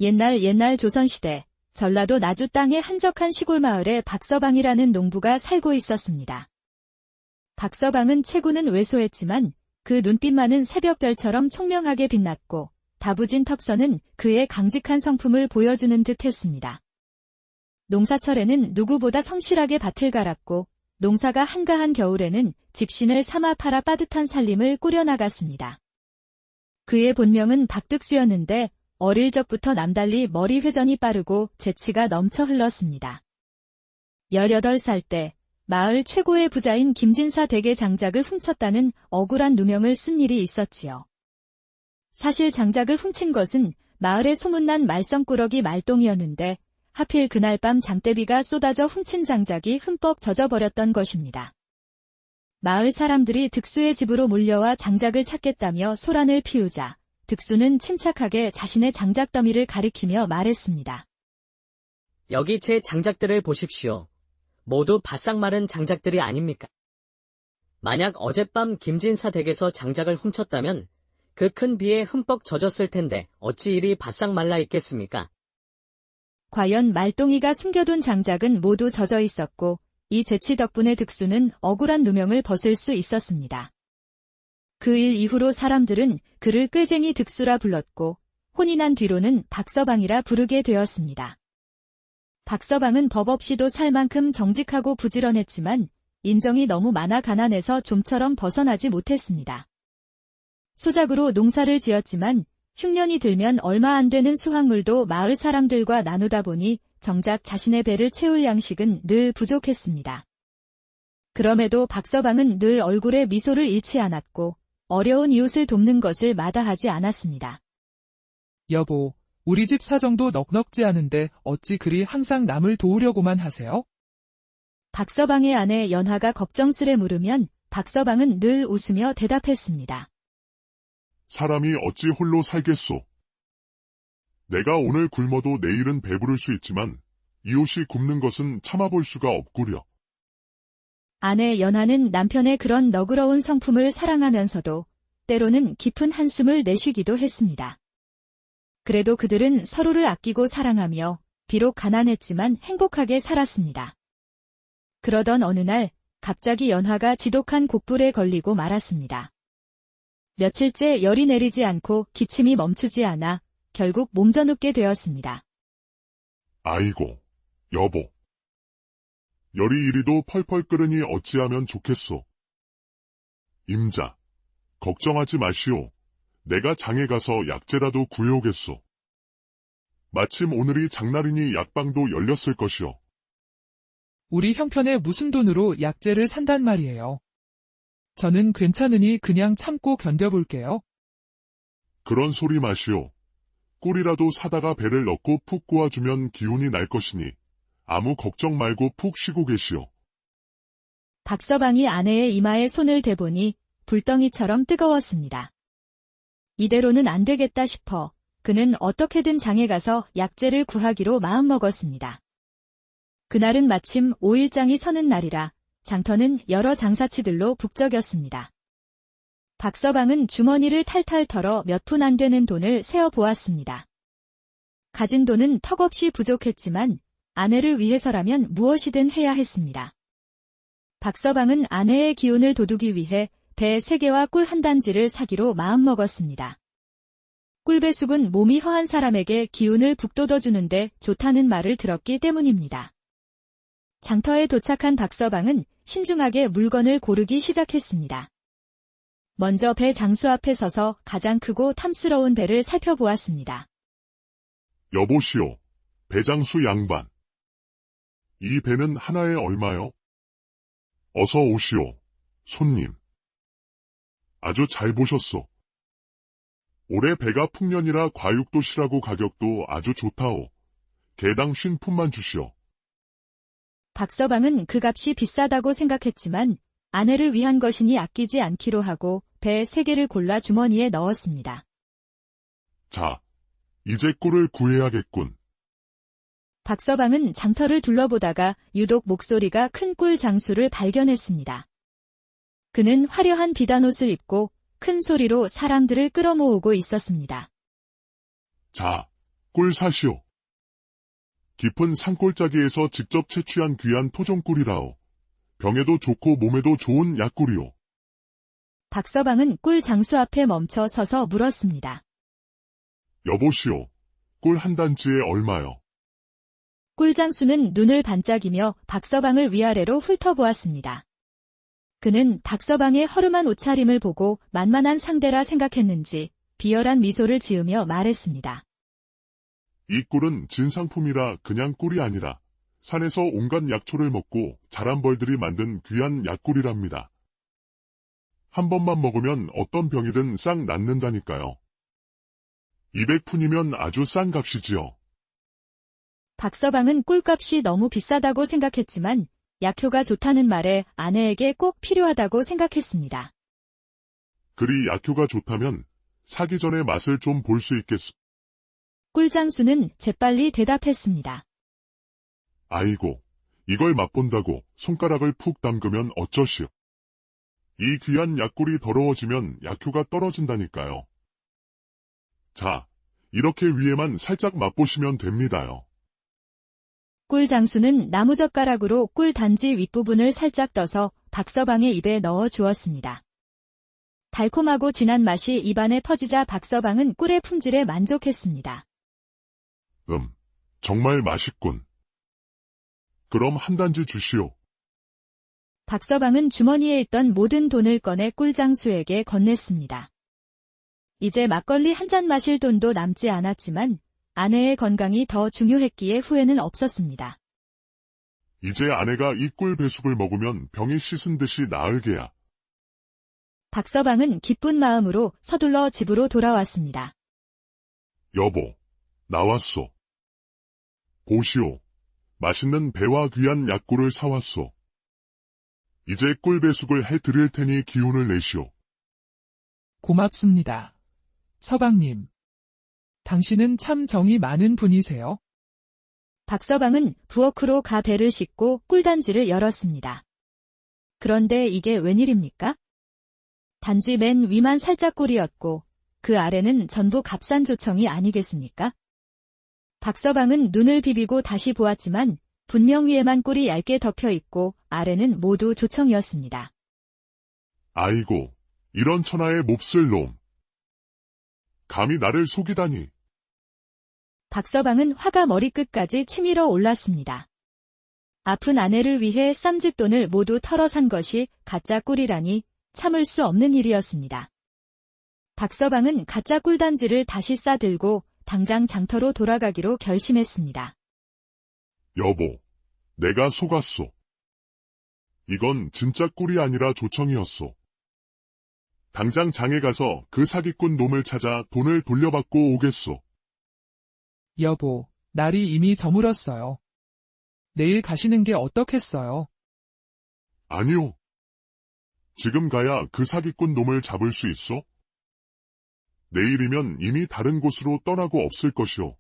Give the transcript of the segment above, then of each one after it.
옛날 조선시대 전라도 나주 땅의 한적한 시골 마을에 박서방이라는 농부가 살고 있었습니다. 박서방은 체구는 왜소했지만 그 눈빛만은 새벽별처럼 총명하게 빛났고 다부진 턱선은 그의 강직한 성품을 보여주는 듯 했습니다. 농사철에는 누구보다 성실하게 밭을 갈았고 농사가 한가한 겨울에는 집신을 삼아 팔아 빠듯한 살림을 꾸려나갔습니다. 그의 본명은 박득수였는데 어릴 적부터 남달리 머리 회전이 빠르고 재치가 넘쳐 흘렀습니다. 18살 때 마을 최고의 부자인 김진사 댁의 장작을 훔쳤다는 억울한 누명을 쓴 일이 있었지요. 사실 장작을 훔친 것은 마을에 소문난 말썽꾸러기 말똥이었는데 하필 그날 밤 장대비가 쏟아져 훔친 장작이 흠뻑 젖어버렸던 것입니다. 마을 사람들이 득수의 집으로 몰려와 장작을 찾겠다며 소란을 피우자 득수는 침착하게 자신의 장작 더미를 가리키며 말했습니다. 여기 제 장작들을 보십시오. 모두 바싹 마른 장작들이 아닙니까? 만약 어젯밤 김진사 댁에서 장작을 훔쳤다면 그 큰 비에 흠뻑 젖었을 텐데 어찌 이리 바싹 말라 있겠습니까? 과연 말똥이가 숨겨둔 장작은 모두 젖어 있었고 이 재치 덕분에 득수는 억울한 누명을 벗을 수 있었습니다. 그 일 이후로 사람들은 그를 꾀쟁이 득수라 불렀고 혼이 난 뒤로는 박서방이라 부르게 되었습니다. 박서방은 법 없이도 살 만큼 정직하고 부지런했지만 인정이 너무 많아 가난해서 좀처럼 벗어나지 못했습니다. 소작으로 농사를 지었지만 흉년이 들면 얼마 안 되는 수확물도 마을 사람들과 나누다 보니 정작 자신의 배를 채울 양식은 늘 부족했습니다. 그럼에도 박서방은 늘 얼굴에 미소를 잃지 않았고 어려운 이웃을 돕는 것을 마다하지 않았습니다. 여보, 우리 집 사정도 넉넉지 않은데 어찌 그리 항상 남을 도우려고만 하세요? 박서방의 아내 연화가 걱정스레 물으면 박서방은 늘 웃으며 대답했습니다. 사람이 어찌 홀로 살겠소. 내가 오늘 굶어도 내일은 배부를 수 있지만 이웃이 굶는 것은 참아볼 수가 없구려. 아내 연화는 남편의 그런 너그러운 성품을 사랑하면서도 때로는 깊은 한숨을 내쉬기도 했습니다. 그래도 그들은 서로를 아끼고 사랑하며 비록 가난했지만 행복하게 살았습니다. 그러던 어느 날 갑자기 연화가 지독한 곡불에 걸리고 말았습니다. 며칠째 열이 내리지 않고 기침이 멈추지 않아 결국 몸져눕게 되었습니다. 아이고, 여보. 열이 이리도 펄펄 끓으니 어찌하면 좋겠소. 임자, 걱정하지 마시오. 내가 장에 가서 약재라도 구해오겠소. 마침 오늘이 장날이니 약방도 열렸을 것이오. 우리 형편에 무슨 돈으로 약재를 산단 말이에요. 저는 괜찮으니 그냥 참고 견뎌볼게요. 그런 소리 마시오. 꿀이라도 사다가 배를 넣고 푹 구워주면 기운이 날 것이니 아무 걱정 말고 푹 쉬고 계시오. 박서방이 아내의 이마에 손을 대보니 불덩이처럼 뜨거웠습니다. 이대로는 안 되겠다 싶어 그는 어떻게든 장에 가서 약재를 구하기로 마음먹었습니다. 그날은 마침 5일장이 서는 날이라 장터는 여러 장사치들로 북적였습니다. 박서방은 주머니를 탈탈 털어 몇 푼 안 되는 돈을 세어보았습니다. 가진 돈은 턱없이 부족했지만 아내를 위해서라면 무엇이든 해야 했습니다. 박서방은 아내의 기운을 돋우기 위해 배 3개와 꿀 한 단지를 사기로 마음먹었습니다. 꿀배숙은 몸이 허한 사람에게 기운을 북돋워주는데 좋다는 말을 들었기 때문입니다. 장터에 도착한 박서방은 신중하게 물건을 고르기 시작했습니다. 먼저 배 장수 앞에 서서 가장 크고 탐스러운 배를 살펴보았습니다. 여보시오, 배장수 양반. 이 배는 하나에 얼마요? 어서 오시오, 손님. 아주 잘 보셨소. 올해 배가 풍년이라 과육도 실하고 가격도 아주 좋다오. 개당 50푼만 주시오. 박서방은 그 값이 비싸다고 생각했지만 아내를 위한 것이니 아끼지 않기로 하고 배 3개를 골라 주머니에 넣었습니다. 자, 이제 꿀을 구해야겠군. 박서방은 장터를 둘러보다가 유독 목소리가 큰 꿀 장수를 발견했습니다. 그는 화려한 비단옷을 입고 큰 소리로 사람들을 끌어모으고 있었습니다. 자, 꿀 사시오. 깊은 산골짜기에서 직접 채취한 귀한 토종꿀이라오. 병에도 좋고 몸에도 좋은 약꿀이오. 박서방은 꿀 장수 앞에 멈춰 서서 물었습니다. 여보시오. 꿀 한 단지에 얼마요? 꿀장수는 눈을 반짝이며 박서방을 위아래로 훑어보았습니다. 그는 박서방의 허름한 옷차림을 보고 만만한 상대라 생각했는지 비열한 미소를 지으며 말했습니다. 이 꿀은 진상품이라 그냥 꿀이 아니라 산에서 온갖 약초를 먹고 자란 벌들이 만든 귀한 약꿀이랍니다. 한 번만 먹으면 어떤 병이든 싹 낫는다니까요. 200푼이면 아주 싼 값이지요. 박서방은 꿀값이 너무 비싸다고 생각했지만 약효가 좋다는 말에 아내에게 꼭 필요하다고 생각했습니다. 그리 약효가 좋다면 사기 전에 맛을 좀 볼 수 있겠소. 꿀장수는 재빨리 대답했습니다. 아이고, 이걸 맛본다고 손가락을 푹 담그면 어쩌시오. 이 귀한 약꿀이 더러워지면 약효가 떨어진다니까요. 자, 이렇게 위에만 살짝 맛보시면 됩니다요. 꿀장수는 나무젓가락으로 꿀 단지 윗부분을 살짝 떠서 박서방의 입에 넣어 주었습니다. 달콤하고 진한 맛이 입안에 퍼지자 박서방은 꿀의 품질에 만족했습니다. 정말 맛있군. 그럼 한 단지 주시오. 박서방은 주머니에 있던 모든 돈을 꺼내 꿀장수에게 건넸습니다. 이제 막걸리 한 잔 마실 돈도 남지 않았지만 아내의 건강이 더 중요했기에 후회는 없었습니다. 이제 아내가 이 꿀 배숙을 먹으면 병이 씻은 듯이 나을 게야. 박서방은 기쁜 마음으로 서둘러 집으로 돌아왔습니다. 여보, 나왔소. 보시오. 맛있는 배와 귀한 약꿀을 사왔소. 이제 꿀 배숙을 해드릴 테니 기운을 내시오. 고맙습니다. 서방님. 당신은 참 정이 많은 분이세요. 박서방은 부엌으로 가 배를 씻고 꿀단지를 열었습니다. 그런데 이게 웬일입니까? 단지 맨 위만 살짝 꿀이었고 그 아래는 전부 값싼 조청이 아니겠습니까? 박서방은 눈을 비비고 다시 보았지만 분명 위에만 꿀이 얇게 덮여 있고 아래는 모두 조청이었습니다. 아이고, 이런 천하의 몹쓸 놈. 감히 나를 속이다니. 박서방은 화가 머리끝까지 치밀어 올랐습니다. 아픈 아내를 위해 쌈짓돈을 모두 털어 산 것이 가짜 꿀이라니 참을 수 없는 일이었습니다. 박서방은 가짜 꿀단지를 다시 싸들고 당장 장터로 돌아가기로 결심했습니다. 여보, 내가 속았소. 이건 진짜 꿀이 아니라 조청이었소. 당장 장에 가서 그 사기꾼 놈을 찾아 돈을 돌려받고 오겠소. 여보, 날이 이미 저물었어요. 내일 가시는 게 어떻겠어요? 아니요. 지금 가야 그 사기꾼 놈을 잡을 수 있소? 내일이면 이미 다른 곳으로 떠나고 없을 것이오.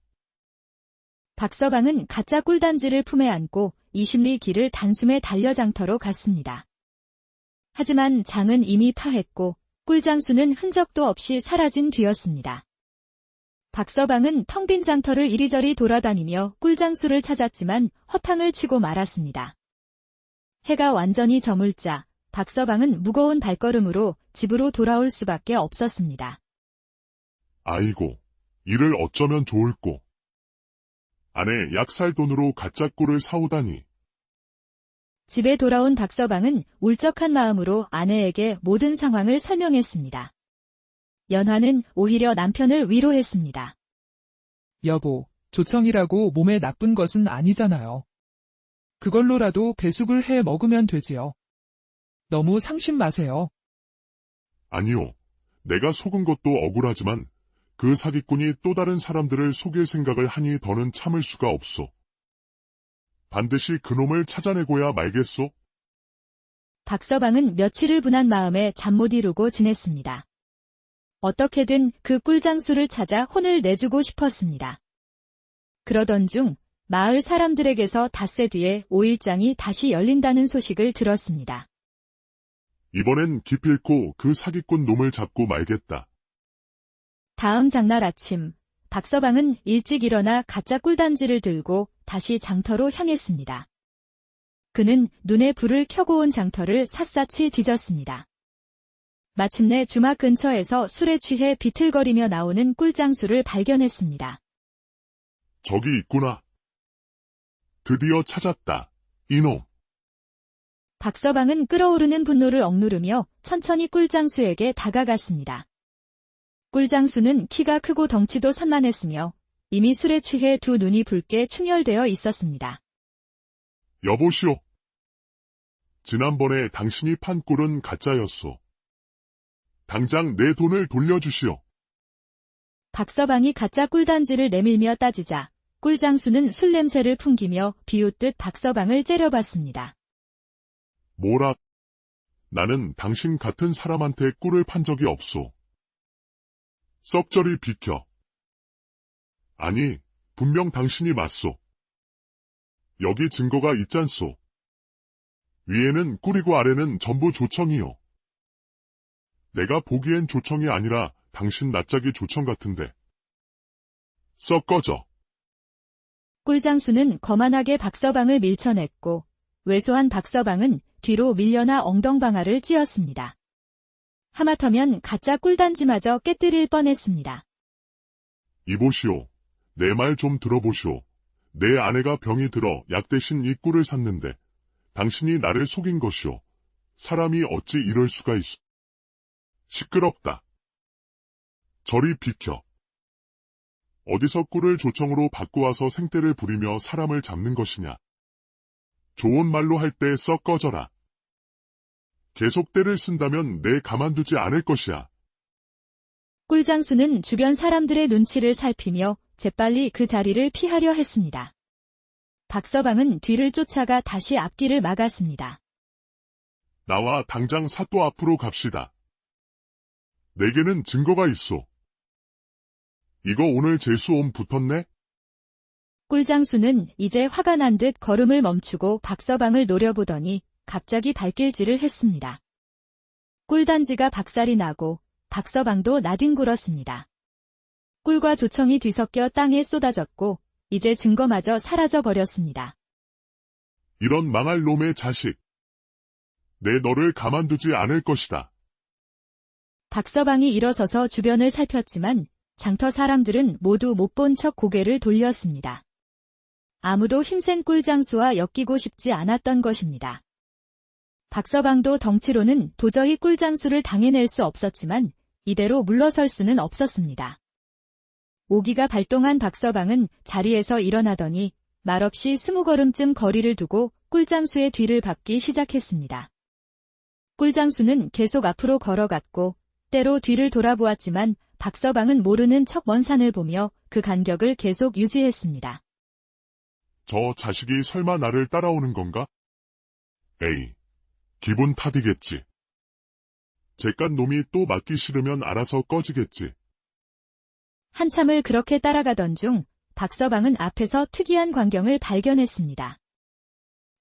박서방은 가짜 꿀단지를 품에 안고 20리 길을 단숨에 달려 장터로 갔습니다. 하지만 장은 이미 파했고 꿀장수는 흔적도 없이 사라진 뒤였습니다. 박서방은 텅 빈 장터를 이리저리 돌아다니며 꿀장수를 찾았지만 허탕을 치고 말았습니다. 해가 완전히 저물자 박서방은 무거운 발걸음으로 집으로 돌아올 수밖에 없었습니다. 아이고, 이를 어쩌면 좋을꼬. 아내 약 살 돈으로 가짜 꿀을 사오다니. 집에 돌아온 박서방은 울적한 마음으로 아내에게 모든 상황을 설명했습니다. 연화는 오히려 남편을 위로했습니다. 여보, 조청이라고 몸에 나쁜 것은 아니잖아요. 그걸로라도 배숙을 해 먹으면 되지요. 너무 상심 마세요. 아니요. 내가 속은 것도 억울하지만 그 사기꾼이 또 다른 사람들을 속일 생각을 하니 더는 참을 수가 없소. 반드시 그놈을 찾아내고야 말겠소. 박서방은 며칠을 분한 마음에 잠 못 이루고 지냈습니다. 어떻게든 그 꿀장수를 찾아 혼을 내주고 싶었습니다. 그러던 중 마을 사람들에게서 닷새 뒤에 5일장이 다시 열린다는 소식을 들었습니다. 이번엔 기필코 그 사기꾼 놈을 잡고 말겠다. 다음 장날 아침, 박서방은 일찍 일어나 가짜 꿀단지를 들고 다시 장터로 향했습니다. 그는 눈에 불을 켜고 온 장터를 샅샅이 뒤졌습니다. 마침내 주막 근처에서 술에 취해 비틀거리며 나오는 꿀장수를 발견했습니다. 저기 있구나. 드디어 찾았다. 이놈. 박서방은 끓어오르는 분노를 억누르며 천천히 꿀장수에게 다가갔습니다. 꿀장수는 키가 크고 덩치도 산만했으며 이미 술에 취해 두 눈이 붉게 충혈되어 있었습니다. 여보시오. 지난번에 당신이 판 꿀은 가짜였소. 당장 내 돈을 돌려주시오. 박서방이 가짜 꿀단지를 내밀며 따지자 꿀장수는 술 냄새를 풍기며 비웃듯 박서방을 째려봤습니다. 뭐라? 나는 당신 같은 사람한테 꿀을 판 적이 없소. 썩저리 비켜. 아니, 분명 당신이 맞소. 여기 증거가 있잖소. 위에는 꿀이고 아래는 전부 조청이요. 내가 보기엔 조청이 아니라 당신 낯짝이 조청 같은데. 썩 꺼져. 꿀장수는 거만하게 박서방을 밀쳐냈고 왜소한 박서방은 뒤로 밀려나 엉덩방아를 찧었습니다. 하마터면 가짜 꿀단지마저 깨뜨릴 뻔했습니다. 이보시오. 내 말 좀 들어보시오. 내 아내가 병이 들어 약 대신 이 꿀을 샀는데 당신이 나를 속인 것이오. 사람이 어찌 이럴 수가 있어. 시끄럽다. 저리 비켜. 어디서 꿀을 조청으로 바꾸어서 생떼를 부리며 사람을 잡는 것이냐. 좋은 말로 할 때 썩 꺼져라. 계속 때를 쓴다면 내 가만두지 않을 것이야. 꿀장수는 주변 사람들의 눈치를 살피며 재빨리 그 자리를 피하려 했습니다. 박서방은 뒤를 쫓아가 다시 앞길을 막았습니다. 나와 당장 사또 앞으로 갑시다. 내게는 증거가 있소. 이거 오늘 재수옴 붙었네? 꿀장수는 이제 화가 난 듯 걸음을 멈추고 박서방을 노려보더니 갑자기 발길질을 했습니다. 꿀단지가 박살이 나고 박서방도 나뒹굴었습니다. 꿀과 조청이 뒤섞여 땅에 쏟아졌고 이제 증거마저 사라져버렸습니다. 이런 망할 놈의 자식. 내 너를 가만두지 않을 것이다. 박서방이 일어서서 주변을 살폈지만 장터 사람들은 모두 못 본 척 고개를 돌렸습니다. 아무도 힘센 꿀장수와 엮이고 싶지 않았던 것입니다. 박서방도 덩치로는 도저히 꿀장수를 당해낼 수 없었지만 이대로 물러설 수는 없었습니다. 오기가 발동한 박서방은 자리에서 일어나더니 말없이 20걸음쯤 거리를 두고 꿀장수의 뒤를 밟기 시작했습니다. 꿀장수는 계속 앞으로 걸어갔고 때로 뒤를 돌아보았지만 박서방은 모르는 척 먼 산을 보며 그 간격을 계속 유지했습니다. 저 자식이 설마 나를 따라오는 건가? 에이, 기분 탓이겠지. 쟤깟 놈이 또 맞기 싫으면 알아서 꺼지겠지. 한참을 그렇게 따라가던 중 박서방은 앞에서 특이한 광경을 발견했습니다.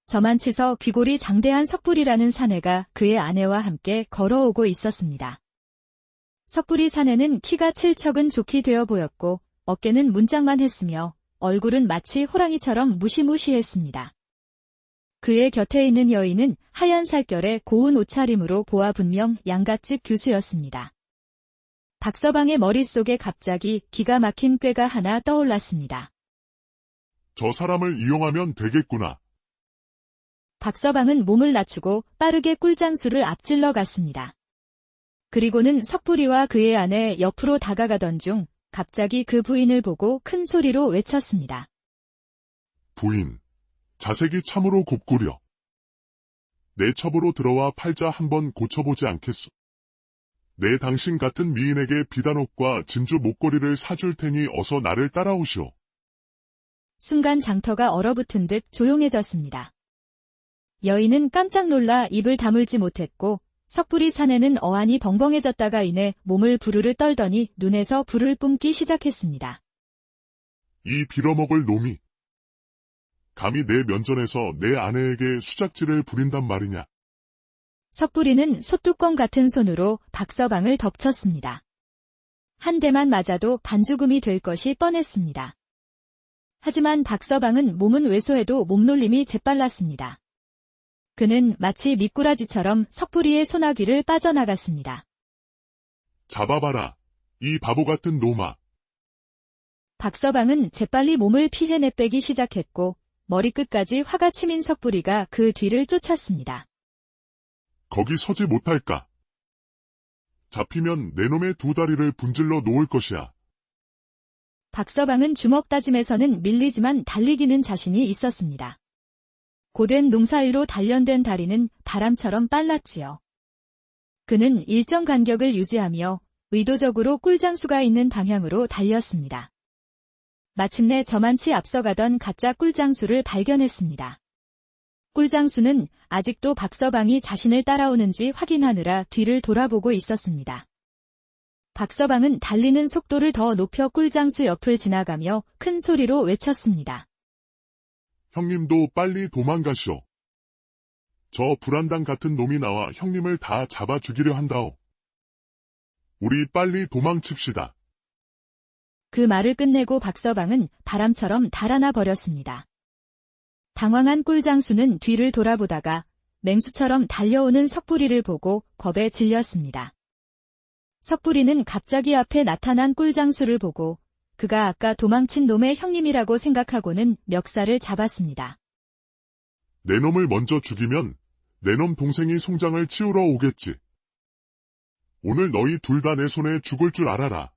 저만치서 귀골이 장대한 석불이라는 사내가 그의 아내와 함께 걸어오고 있었습니다. 석불이 사내는 키가 7척은 좋게 되어 보였고 어깨는 문짝만 했으며 얼굴은 마치 호랑이처럼 무시무시했습니다. 그의 곁에 있는 여인은 하얀 살결에 고운 옷차림으로 보아 분명 양갓집 교수였습니다. 박서방의 머릿속에 갑자기 기가 막힌 꾀가 하나 떠올랐습니다. 저 사람을 이용하면 되겠구나. 박서방은 몸을 낮추고 빠르게 꿀장수를 앞질러 갔습니다. 그리고는 석불이와 그의 아내 옆으로 다가가던 중 갑자기 그 부인을 보고 큰 소리로 외쳤습니다. 부인, 자색이 참으로 곱구려. 내 첩으로 들어와 팔자 한번 고쳐보지 않겠소. 내 당신 같은 미인에게 비단옷과 진주 목걸이를 사줄 테니 어서 나를 따라오시오. 순간 장터가 얼어붙은 듯 조용해졌습니다. 여인은 깜짝 놀라 입을 다물지 못했고 석불이 사내는 어안이 벙벙해졌다가 이내 몸을 부르르 떨더니 눈에서 불을 뿜기 시작했습니다. 이 빌어먹을 놈이. 감히 내 면전에서 내 아내에게 수작질을 부린단 말이냐. 석불이는 솥뚜껑 같은 손으로 박서방을 덮쳤습니다. 한 대만 맞아도 반죽음이 될 것이 뻔했습니다. 하지만 박서방은 몸은 왜소해도 몸놀림이 재빨랐습니다. 그는 마치 미꾸라지처럼 석부리의 소나귀를 빠져나갔습니다. 잡아봐라. 이 바보 같은 놈아. 박서방은 재빨리 몸을 피해 내빼기 시작했고 머리끝까지 화가 치민 석부리가 그 뒤를 쫓았습니다. 거기 서지 못할까? 잡히면 내 놈의 두 다리를 분질러 놓을 것이야. 박서방은 주먹 다짐에서는 밀리지만 달리기는 자신이 있었습니다. 고된 농사일로 단련된 다리는 바람처럼 빨랐지요. 그는 일정 간격을 유지하며 의도적으로 꿀장수가 있는 방향으로 달렸습니다. 마침내 저만치 앞서가던 가짜 꿀장수를 발견했습니다. 꿀장수는 아직도 박서방이 자신을 따라오는지 확인하느라 뒤를 돌아보고 있었습니다. 박서방은 달리는 속도를 더 높여 꿀장수 옆을 지나가며 큰 소리로 외쳤습니다. 형님도 빨리 도망가시오. 저 불안당 같은 놈이 나와 형님을 다 잡아 죽이려 한다오. 우리 빨리 도망칩시다. 그 말을 끝내고 박서방은 바람처럼 달아나 버렸습니다. 당황한 꿀장수는 뒤를 돌아보다가 맹수처럼 달려오는 석부리를 보고 겁에 질렸습니다. 석부리는 갑자기 앞에 나타난 꿀장수를 보고 그가 아까 도망친 놈의 형님이라고 생각하고는 멱살을 잡았습니다. 내 놈을 먼저 죽이면 내 놈 동생이 송장을 치우러 오겠지. 오늘 너희 둘 다 내 손에 죽을 줄 알아라.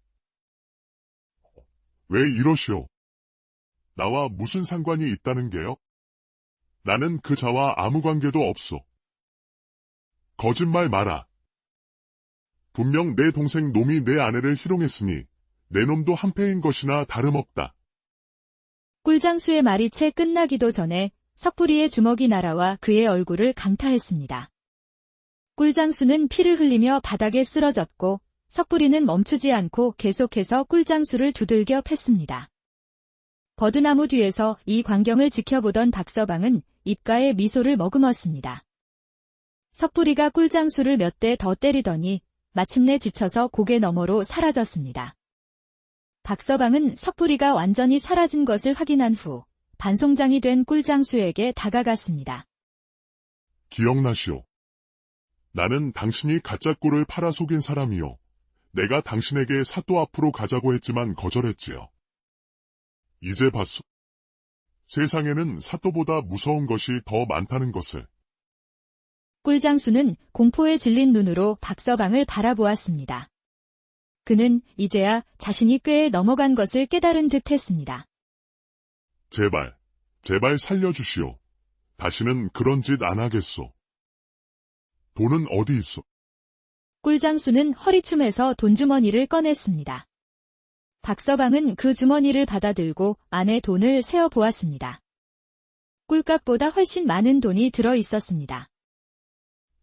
왜 이러시오? 나와 무슨 상관이 있다는 게요? 나는 그 자와 아무 관계도 없소. 거짓말 마라. 분명 내 동생 놈이 내 아내를 희롱했으니 내 놈도 한패인 것이나 다름없다. 꿀장수의 말이 채 끝나기도 전에 석부리의 주먹이 날아와 그의 얼굴을 강타했습니다. 꿀장수는 피를 흘리며 바닥에 쓰러졌고 석부리는 멈추지 않고 계속해서 꿀장수를 두들겨 팼습니다. 버드나무 뒤에서 이 광경을 지켜보던 박서방은 입가에 미소를 머금었습니다. 석부리가 꿀장수를 몇 대 더 때리더니 마침내 지쳐서 고개 너머로 사라졌습니다. 박서방은 석부리가 완전히 사라진 것을 확인한 후 반송장이 된 꿀장수에게 다가갔습니다. 기억나시오. 나는 당신이 가짜 꿀을 팔아 속인 사람이요. 내가 당신에게 사또 앞으로 가자고 했지만 거절했지요. 이제 봤소. 세상에는 사또보다 무서운 것이 더 많다는 것을. 꿀장수는 공포에 질린 눈으로 박서방을 바라보았습니다. 그는 이제야 자신이 꾀에 넘어간 것을 깨달은 듯 했습니다. 제발 살려주시오. 다시는 그런 짓 안 하겠소. 돈은 어디 있어? 꿀장수는 허리춤에서 돈주머니를 꺼냈습니다. 박서방은 그 주머니를 받아들고 안에 돈을 세어보았습니다. 꿀값보다 훨씬 많은 돈이 들어 있었습니다.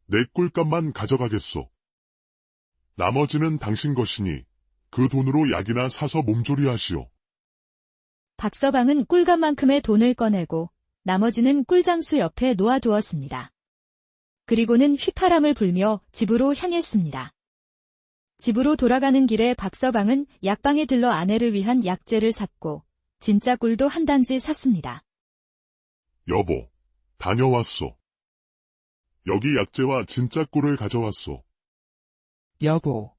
내 꿀값만 가져가겠소. 나머지는 당신 것이니 그 돈으로 약이나 사서 몸조리하시오. 박서방은 꿀값만큼의 돈을 꺼내고 나머지는 꿀장수 옆에 놓아두었습니다. 그리고는 휘파람을 불며 집으로 향했습니다. 집으로 돌아가는 길에 박서방은 약방에 들러 아내를 위한 약재를 샀고 진짜 꿀도 한 단지 샀습니다. 여보, 다녀왔소. 여기 약재와 진짜 꿀을 가져왔소. 여보,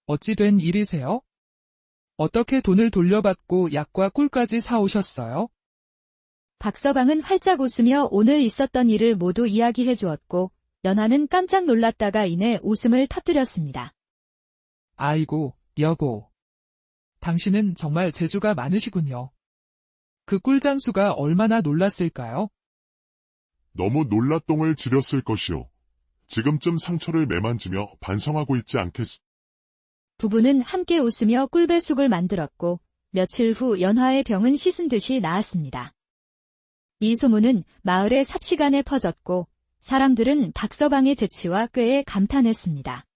어찌 된 일이세요? 어떻게 돈을 돌려받고 약과 꿀까지 사오셨어요? 박서방은 활짝 웃으며 오늘 있었던 일을 모두 이야기해 주었고 연하는 깜짝 놀랐다가 이내 웃음을 터뜨렸습니다. 아이고, 여보. 당신은 정말 재주가 많으시군요. 그 꿀장수가 얼마나 놀랐을까요? 너무 놀라똥을 지렸을 것이오. 지금쯤 상처를 매만지며 반성하고 있지 않겠소. 부부는 함께 웃으며 꿀배숙을 만들었고 며칠 후 연화의 병은 씻은 듯이 나았습니다. 이 소문은 마을의 삽시간에 퍼졌고 사람들은 박서방의 재치와 꾀에 감탄했습니다.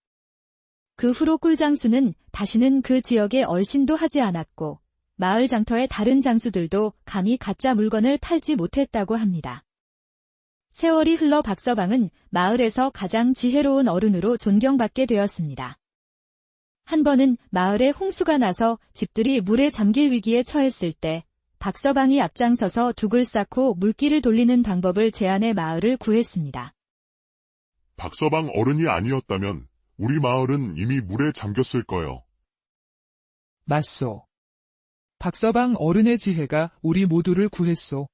그 후로 꿀장수는 다시는 그 지역에 얼씬도 하지 않았고 마을 장터의 다른 장수들도 감히 가짜 물건을 팔지 못했다고 합니다. 세월이 흘러 박서방은 마을에서 가장 지혜로운 어른으로 존경받게 되었습니다. 한 번은 마을에 홍수가 나서 집들이 물에 잠길 위기에 처했을 때 박서방이 앞장서서 둑을 쌓고 물길을 돌리는 방법을 제안해 마을을 구했습니다. 박서방 어른이 아니었다면 우리 마을은 이미 물에 잠겼을 거요. 맞소. 박서방 어른의 지혜가 우리 모두를 구했소.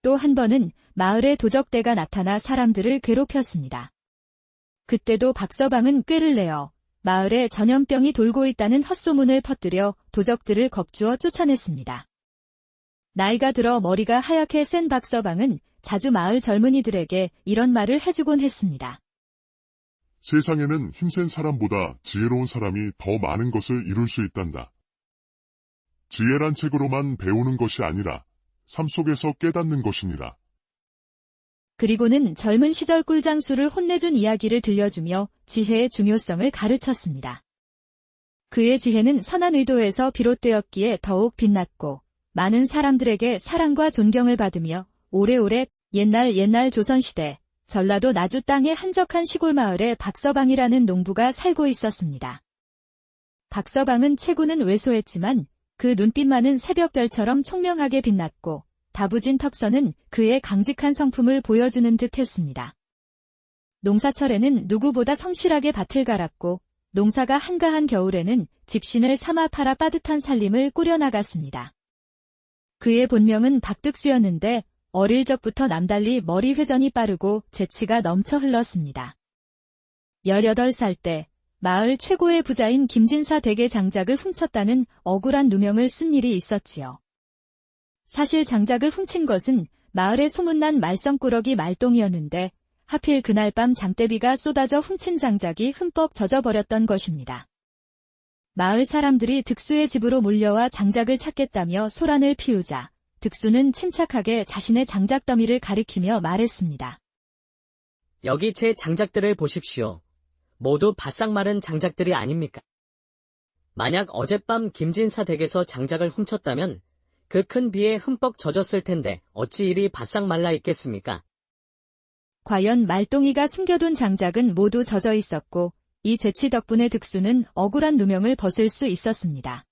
또 한 번은 마을에 도적대가 나타나 사람들을 괴롭혔습니다. 그때도 박서방은 꾀를 내어 마을에 전염병이 돌고 있다는 헛소문을 퍼뜨려 도적들을 겁주어 쫓아냈습니다. 나이가 들어 머리가 하얗게 센 박서방은 자주 마을 젊은이들에게 이런 말을 해주곤 했습니다. 세상에는 힘센 사람보다 지혜로운 사람이 더 많은 것을 이룰 수 있단다. 지혜란 책으로만 배우는 것이 아니라 삶 속에서 깨닫는 것이니라. 그리고는 젊은 시절 꿀장수를 혼내준 이야기를 들려주며 지혜의 중요성을 가르쳤습니다. 그의 지혜는 선한 의도에서 비롯되었기에 더욱 빛났고 많은 사람들에게 사랑과 존경을 받으며 오래오래 옛날 조선시대 전라도 나주 땅의 한적한 시골 마을에 박서방이라는 농부가 살고 있었습니다. 박서방은 체구는 왜소했지만 그 눈빛만은 새벽별처럼 총명하게 빛났고 다부진 턱선은 그의 강직한 성품을 보여주는 듯 했습니다. 농사철에는 누구보다 성실하게 밭을 갈았고 농사가 한가한 겨울에는 집신을 삼아 팔아 빠듯한 살림을 꾸려나갔습니다. 그의 본명은 박득수였는데 어릴 적부터 남달리 머리 회전이 빠르고 재치가 넘쳐 흘렀습니다. 18살 때 마을 최고의 부자인 김진사 댁의 장작을 훔쳤다는 억울한 누명을 쓴 일이 있었지요. 사실 장작을 훔친 것은 마을에 소문난 말썽꾸러기 말똥이었는데 하필 그날 밤 장대비가 쏟아져 훔친 장작이 흠뻑 젖어버렸던 것입니다. 마을 사람들이 득수의 집으로 몰려와 장작을 찾겠다며 소란을 피우자 득수는 침착하게 자신의 장작 더미를 가리키며 말했습니다. 여기 제 장작들을 보십시오. 모두 바싹 마른 장작들이 아닙니까? 만약 어젯밤 김진사 댁에서 장작을 훔쳤다면 그 큰 비에 흠뻑 젖었을 텐데 어찌 이리 바싹 말라 있겠습니까? 과연 말똥이가 숨겨둔 장작은 모두 젖어 있었고 이 재치 덕분에 득수는 억울한 누명을 벗을 수 있었습니다.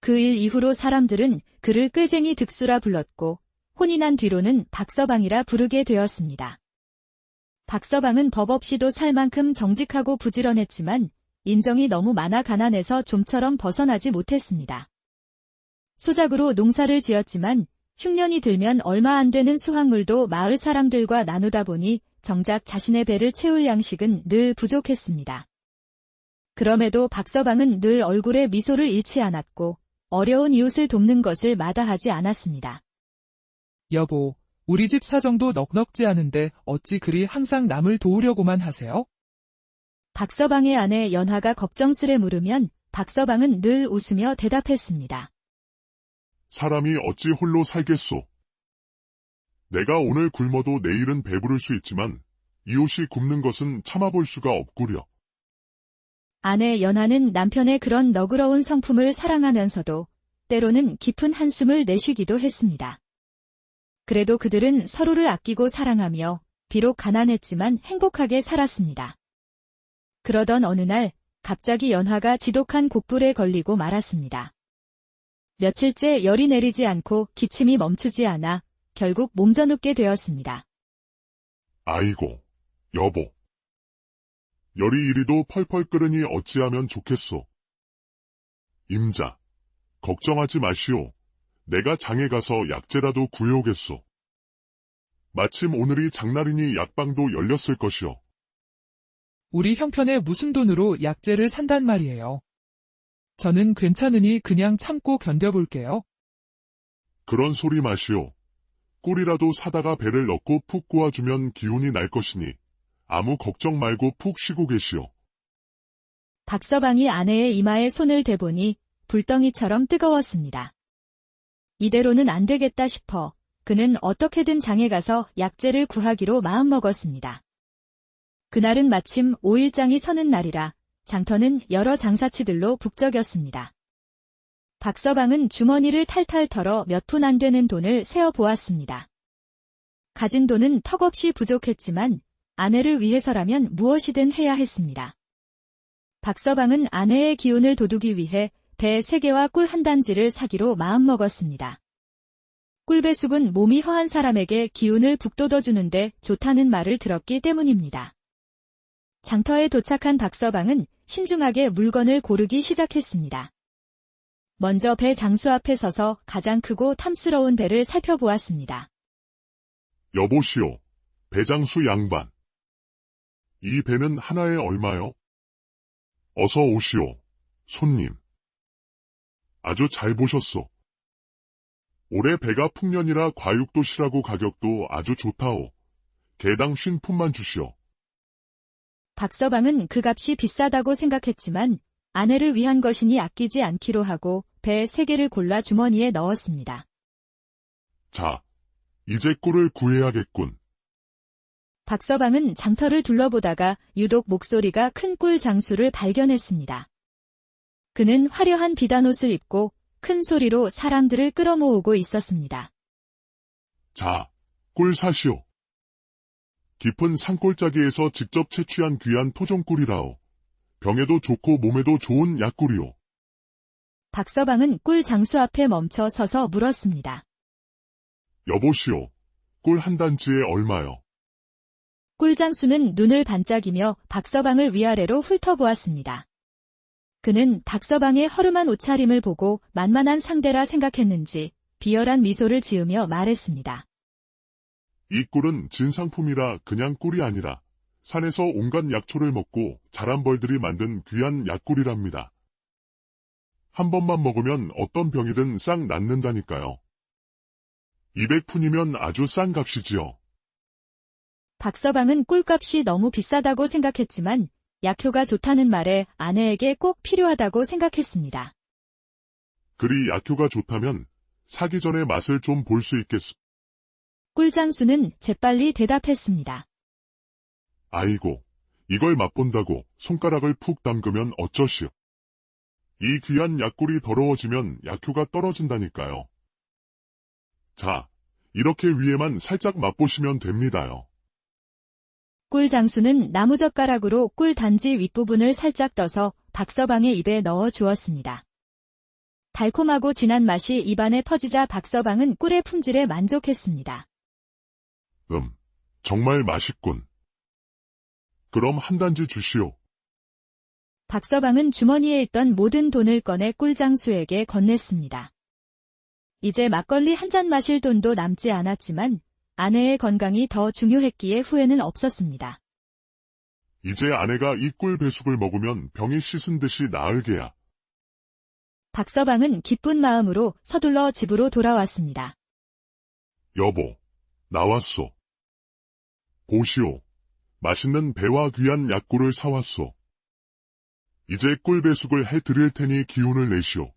그 일 이후로 사람들은 그를 꾀쟁이 득수라 불렀고 혼이 난 뒤로는 박서방이라 부르게 되었습니다. 박서방은 법 없이도 살 만큼 정직하고 부지런했지만 인정이 너무 많아 가난해서 좀처럼 벗어나지 못했습니다. 소작으로 농사를 지었지만 흉년이 들면 얼마 안 되는 수확물도 마을 사람들과 나누다 보니 정작 자신의 배를 채울 양식은 늘 부족했습니다. 그럼에도 박서방은 늘 얼굴에 미소를 잃지 않았고 어려운 이웃을 돕는 것을 마다하지 않았습니다. 여보, 우리 집 사정도 넉넉지 않은데 어찌 그리 항상 남을 도우려고만 하세요? 박서방의 아내 연화가 걱정스레 물으면 박서방은 늘 웃으며 대답했습니다. 사람이 어찌 홀로 살겠소. 내가 오늘 굶어도 내일은 배부를 수 있지만 이웃이 굶는 것은 참아볼 수가 없구려. 아내 연화는 남편의 그런 너그러운 성품을 사랑하면서도 때로는 깊은 한숨을 내쉬기도 했습니다. 그래도 그들은 서로를 아끼고 사랑하며 비록 가난했지만 행복하게 살았습니다. 그러던 어느 날 갑자기 연화가 지독한 곡불에 걸리고 말았습니다. 며칠째 열이 내리지 않고 기침이 멈추지 않아 결국 몸져눕게 되었습니다. 아이고, 여보. 열이 이리도 펄펄 끓으니 어찌하면 좋겠소. 임자, 걱정하지 마시오. 내가 장에 가서 약재라도 구해오겠소. 마침 오늘이 장날이니 약방도 열렸을 것이오. 우리 형편에 무슨 돈으로 약재를 산단 말이에요. 저는 괜찮으니 그냥 참고 견뎌볼게요. 그런 소리 마시오. 꿀이라도 사다가 배를 넣고 푹 구워주면 기운이 날 것이니 아무 걱정 말고 푹 쉬고 계시오. 박서방이 아내의 이마에 손을 대보니 불덩이처럼 뜨거웠습니다. 이대로는 안 되겠다 싶어 그는 어떻게든 장에 가서 약재를 구하기로 마음먹었습니다. 그날은 마침 5일장이 서는 날이라 장터는 여러 장사치들로 북적였습니다. 박서방은 주머니를 탈탈 털어 몇 푼 안 되는 돈을 세어 보았습니다. 가진 돈은 턱없이 부족했지만 아내를 위해서라면 무엇이든 해야 했습니다. 박서방은 아내의 기운을 돋우기 위해 배 3개와 꿀 한 단지를 사기로 마음먹었습니다. 꿀배숙은 몸이 허한 사람에게 기운을 북돋워주는데 좋다는 말을 들었기 때문입니다. 장터에 도착한 박서방은 신중하게 물건을 고르기 시작했습니다. 먼저 배 장수 앞에 서서 가장 크고 탐스러운 배를 살펴보았습니다. 여보시오, 배장수 양반. 이 배는 하나에 얼마요? 어서 오시오, 손님. 아주 잘 보셨소. 올해 배가 풍년이라 과육도 실하고 가격도 아주 좋다오. 개당 50푼만 주시오. 박서방은 그 값이 비싸다고 생각했지만 아내를 위한 것이니 아끼지 않기로 하고 배 3개를 골라 주머니에 넣었습니다. 자, 이제 꿀을 구해야겠군. 박서방은 장터를 둘러보다가 유독 목소리가 큰 꿀 장수를 발견했습니다. 그는 화려한 비단옷을 입고 큰 소리로 사람들을 끌어모으고 있었습니다. 자, 꿀 사시오. 깊은 산골짜기에서 직접 채취한 귀한 토종꿀이라오. 병에도 좋고 몸에도 좋은 약꿀이오. 박서방은 꿀 장수 앞에 멈춰 서서 물었습니다. 여보시오, 꿀 한 단지에 얼마요? 꿀 장수는 눈을 반짝이며 박서방을 위아래로 훑어보았습니다. 그는 박서방의 허름한 옷차림을 보고 만만한 상대라 생각했는지 비열한 미소를 지으며 말했습니다. 이 꿀은 진상품이라 그냥 꿀이 아니라 산에서 온갖 약초를 먹고 자란 벌들이 만든 귀한 약꿀이랍니다. 한 번만 먹으면 어떤 병이든 싹 낫는다니까요. 200푼이면 아주 싼 값이지요. 박서방은 꿀값이 너무 비싸다고 생각했지만 약효가 좋다는 말에 아내에게 꼭 필요하다고 생각했습니다. 그리 약효가 좋다면 사기 전에 맛을 좀 볼 수 있겠소. 꿀장수는 재빨리 대답했습니다. 아이고, 이걸 맛본다고 손가락을 푹 담그면 어쩌시오. 이 귀한 약꿀이 더러워지면 약효가 떨어진다니까요. 자, 이렇게 위에만 살짝 맛보시면 됩니다요. 꿀장수는 나무젓가락으로 꿀 단지 윗부분을 살짝 떠서 박서방의 입에 넣어 주었습니다. 달콤하고 진한 맛이 입안에 퍼지자 박서방은 꿀의 품질에 만족했습니다. 정말 맛있군. 그럼 한 단지 주시오. 박서방은 주머니에 있던 모든 돈을 꺼내 꿀장수에게 건넸습니다. 이제 막걸리 한 잔 마실 돈도 남지 않았지만 아내의 건강이 더 중요했기에 후회는 없었습니다. 이제 아내가 이 꿀 배숙을 먹으면 병이 씻은 듯이 나을 게야. 박서방은 기쁜 마음으로 서둘러 집으로 돌아왔습니다. 여보, 나왔소. 보시오. 맛있는 배와 귀한 약꿀을 사왔소. 이제 꿀 배숙을 해드릴 테니 기운을 내시오.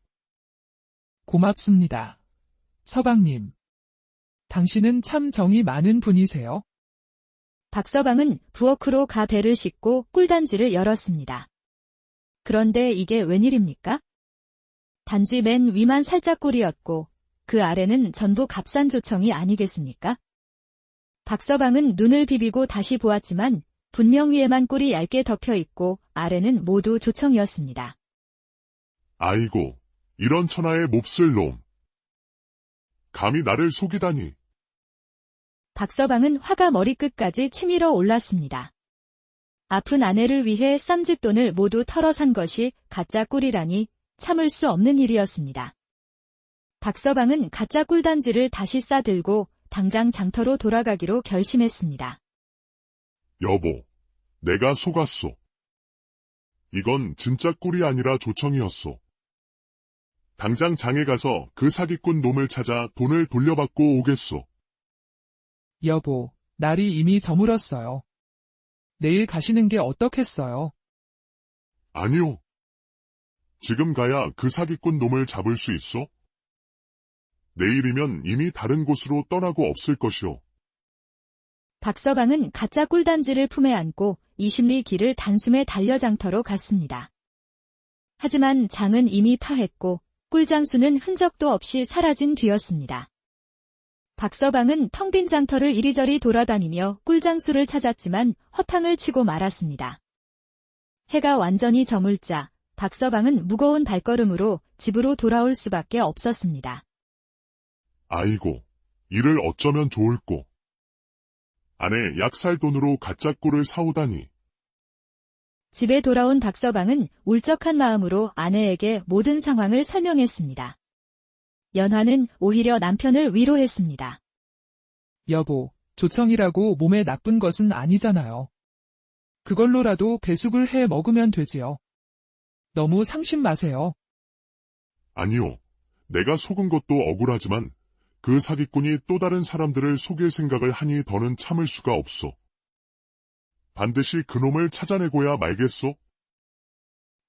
고맙습니다. 서방님. 당신은 참 정이 많은 분이세요. 박서방은 부엌으로 가 배를 씻고 꿀단지를 열었습니다. 그런데 이게 웬일입니까? 단지 맨 위만 살짝 꿀이었고 그 아래는 전부 값싼 조청이 아니겠습니까? 박서방은 눈을 비비고 다시 보았지만 분명 위에만 꿀이 얇게 덮여 있고 아래는 모두 조청이었습니다. 아이고, 이런 천하의 몹쓸 놈. 감히 나를 속이다니. 박서방은 화가 머리끝까지 치밀어 올랐습니다. 아픈 아내를 위해 쌈짓돈을 모두 털어 산 것이 가짜 꿀이라니 참을 수 없는 일이었습니다. 박서방은 가짜 꿀단지를 다시 싸들고 당장 장터로 돌아가기로 결심했습니다. 여보, 내가 속았소. 이건 진짜 꿀이 아니라 조청이었소. 당장 장에 가서 그 사기꾼 놈을 찾아 돈을 돌려받고 오겠소. 여보, 날이 이미 저물었어요. 내일 가시는 게 어떻겠어요? 아니요. 지금 가야 그 사기꾼 놈을 잡을 수 있소? 내일이면 이미 다른 곳으로 떠나고 없을 것이오. 박서방은 가짜 꿀단지를 품에 안고 20리 길을 단숨에 달려 장터로 갔습니다. 하지만 장은 이미 파했고 꿀장수는 흔적도 없이 사라진 뒤였습니다. 박서방은 텅 빈 장터를 이리저리 돌아다니며 꿀장수를 찾았지만 허탕을 치고 말았습니다. 해가 완전히 저물자 박서방은 무거운 발걸음으로 집으로 돌아올 수밖에 없었습니다. 아이고, 이를 어쩌면 좋을꼬. 아내 약 살 돈으로 가짜 꿀을 사오다니. 집에 돌아온 박서방은 울적한 마음으로 아내에게 모든 상황을 설명했습니다. 연화는 오히려 남편을 위로했습니다. 여보, 조청이라고 몸에 나쁜 것은 아니잖아요. 그걸로라도 배숙을 해 먹으면 되지요. 너무 상심 마세요. 아니요, 내가 속은 것도 억울하지만 그 사기꾼이 또 다른 사람들을 속일 생각을 하니 더는 참을 수가 없소. 반드시 그놈을 찾아내고야 말겠소.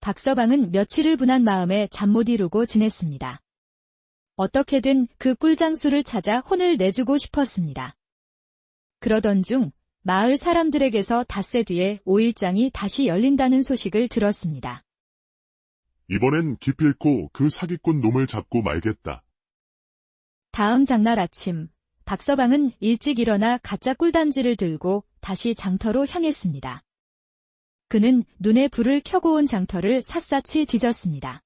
박서방은 며칠을 분한 마음에 잠 못 이루고 지냈습니다. 어떻게든 그 꿀장수를 찾아 혼을 내주고 싶었습니다. 그러던 중 마을 사람들에게서 닷새 뒤에 5일장이 다시 열린다는 소식을 들었습니다. 이번엔 기필코 그 사기꾼 놈을 잡고 말겠다. 다음 장날 아침, 박서방은 일찍 일어나 가짜 꿀단지를 들고 다시 장터로 향했습니다. 그는 눈에 불을 켜고 온 장터를 샅샅이 뒤졌습니다.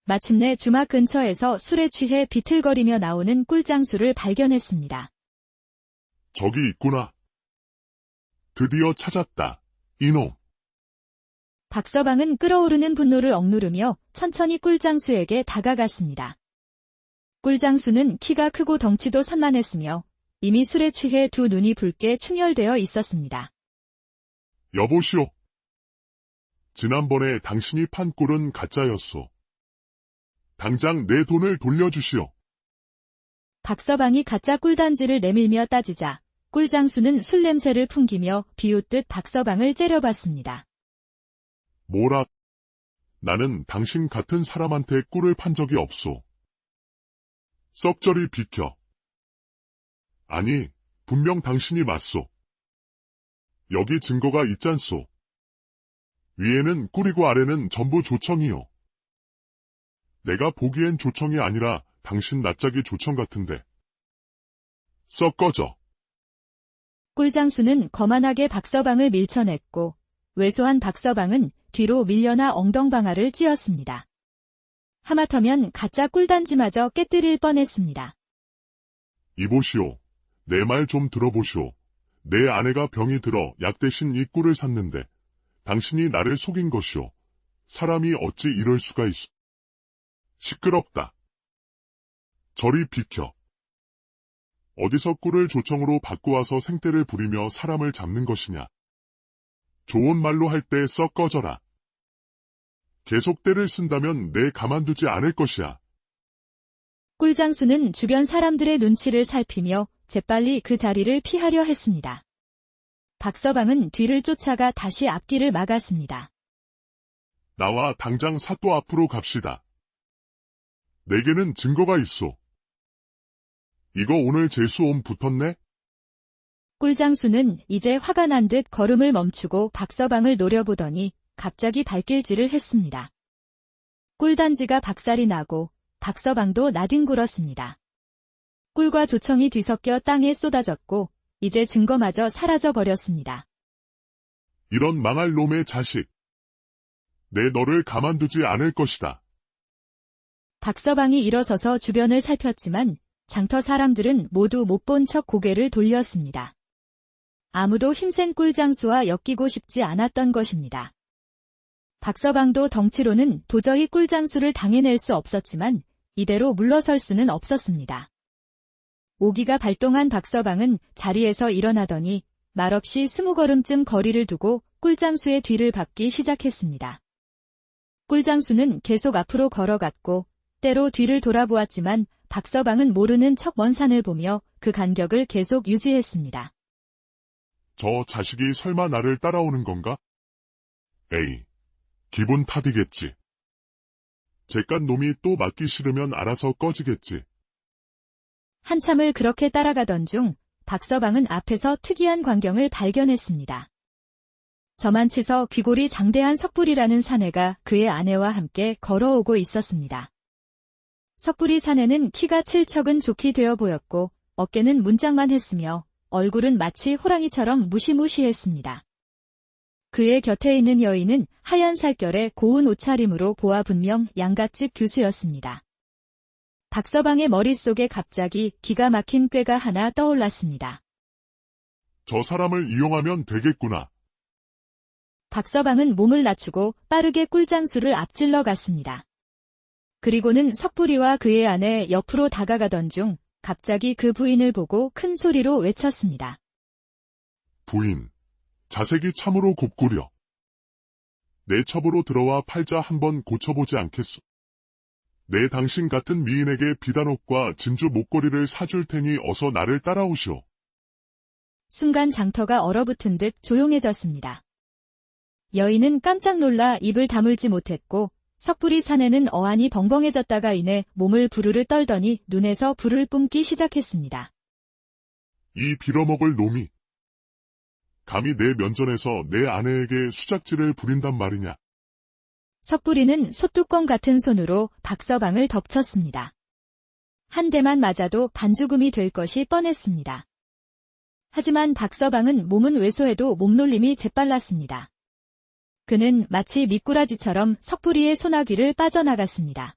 마침내 주막 근처에서 술에 취해 비틀거리며 나오는 꿀장수를 발견했습니다. 저기 있구나. 드디어 찾았다. 이놈. 박서방은 끓어오르는 분노를 억누르며 천천히 꿀장수에게 다가갔습니다. 꿀장수는 키가 크고 덩치도 산만했으며 이미 술에 취해 두 눈이 붉게 충혈되어 있었습니다. 여보시오. 지난번에 당신이 판 꿀은 가짜였소. 당장 내 돈을 돌려주시오. 박서방이 가짜 꿀단지를 내밀며 따지자 꿀장수는 술 냄새를 풍기며 비웃듯 박서방을 째려봤습니다. 뭐라? 나는 당신 같은 사람한테 꿀을 판 적이 없소. 썩저리 비켜. 아니, 분명 당신이 맞소. 여기 증거가 있잖소. 위에는 꿀이고 아래는 전부 조청이요. 내가 보기엔 조청이 아니라 당신 낯짝이 조청 같은데. 썩 꺼져. 꿀장수는 거만하게 박서방을 밀쳐냈고 왜소한 박서방은 뒤로 밀려나 엉덩방아를 찧었습니다. 하마터면 가짜 꿀단지마저 깨뜨릴 뻔했습니다. 이보시오. 내 말 좀 들어보시오. 내 아내가 병이 들어 약 대신 이 꿀을 샀는데 당신이 나를 속인 것이오. 사람이 어찌 이럴 수가 있어. 시끄럽다. 저리 비켜. 어디서 꿀을 조청으로 바꾸어서 생떼를 부리며 사람을 잡는 것이냐. 좋은 말로 할 때 썩 꺼져라. 계속 때를 쓴다면 내 가만두지 않을 것이야. 꿀장수는 주변 사람들의 눈치를 살피며 재빨리 그 자리를 피하려 했습니다. 박서방은 뒤를 쫓아가 다시 앞길을 막았습니다. 나와 당장 사또 앞으로 갑시다. 내게는 증거가 있소. 이거 오늘 재수옴 붙었네? 꿀장수는 이제 화가 난 듯 걸음을 멈추고 박서방을 노려보더니 갑자기 발길질을 했습니다. 꿀단지가 박살이 나고 박서방도 나뒹굴었습니다. 꿀과 조청이 뒤섞여 땅에 쏟아졌고 이제 증거마저 사라져버렸습니다. 이런 망할 놈의 자식. 내 너를 가만두지 않을 것이다. 박서방이 일어서서 주변을 살폈지만 장터 사람들은 모두 못 본 척 고개를 돌렸습니다. 아무도 힘센 꿀장수와 엮이고 싶지 않았던 것입니다. 박서방도 덩치로는 도저히 꿀장수를 당해낼 수 없었지만 이대로 물러설 수는 없었습니다. 오기가 발동한 박서방은 자리에서 일어나더니 말없이 20걸음쯤 거리를 두고 꿀장수의 뒤를 밟기 시작했습니다. 꿀장수는 계속 앞으로 걸어갔고 때로 뒤를 돌아보았지만 박서방은 모르는 척 먼 산을 보며 그 간격을 계속 유지했습니다. 저 자식이 설마 나를 따라오는 건가? 에이, 기분 탓이겠지. 잿간 놈이 또 맞기 싫으면 알아서 꺼지겠지. 한참을 그렇게 따라가던 중 박서방은 앞에서 특이한 광경을 발견했습니다. 저만치서 귀골이 장대한 석불이라는 사내가 그의 아내와 함께 걸어오고 있었습니다. 석불이 사내는 키가 7척은 좋게 되어 보였고 어깨는 문짝만 했으며 얼굴은 마치 호랑이처럼 무시무시했습니다. 그의 곁에 있는 여인은 하얀 살결에 고운 옷차림으로 보아 분명 양갓집 교수였습니다. 박서방의 머릿속에 갑자기 기가 막힌 꾀가 하나 떠올랐습니다. 저 사람을 이용하면 되겠구나. 박서방은 몸을 낮추고 빠르게 꿀장수를 앞질러 갔습니다. 그리고는 석부리와 그의 아내 옆으로 다가가던 중 갑자기 그 부인을 보고 큰 소리로 외쳤습니다. 부인, 자색이 참으로 곱구려. 내 첩으로 들어와 팔자 한번 고쳐보지 않겠소. 내 당신 같은 미인에게 비단옷과 진주 목걸이를 사줄 테니 어서 나를 따라오시오. 순간 장터가 얼어붙은 듯 조용해졌습니다. 여인은 깜짝 놀라 입을 다물지 못했고 석부리 사내는 어안이 벙벙해졌다가 이내 몸을 부르르 떨더니 눈에서 불을 뿜기 시작했습니다. 이 빌어먹을 놈이. 감히 내 면전에서 내 아내에게 수작질을 부린단 말이냐. 석부리는 솥뚜껑 같은 손으로 박서방을 덮쳤습니다. 한 대만 맞아도 반죽음이 될 것이 뻔했습니다. 하지만 박서방은 몸은 왜소해도 몸놀림이 재빨랐습니다. 그는 마치 미꾸라지처럼 석부리의 소나귀를 빠져나갔습니다.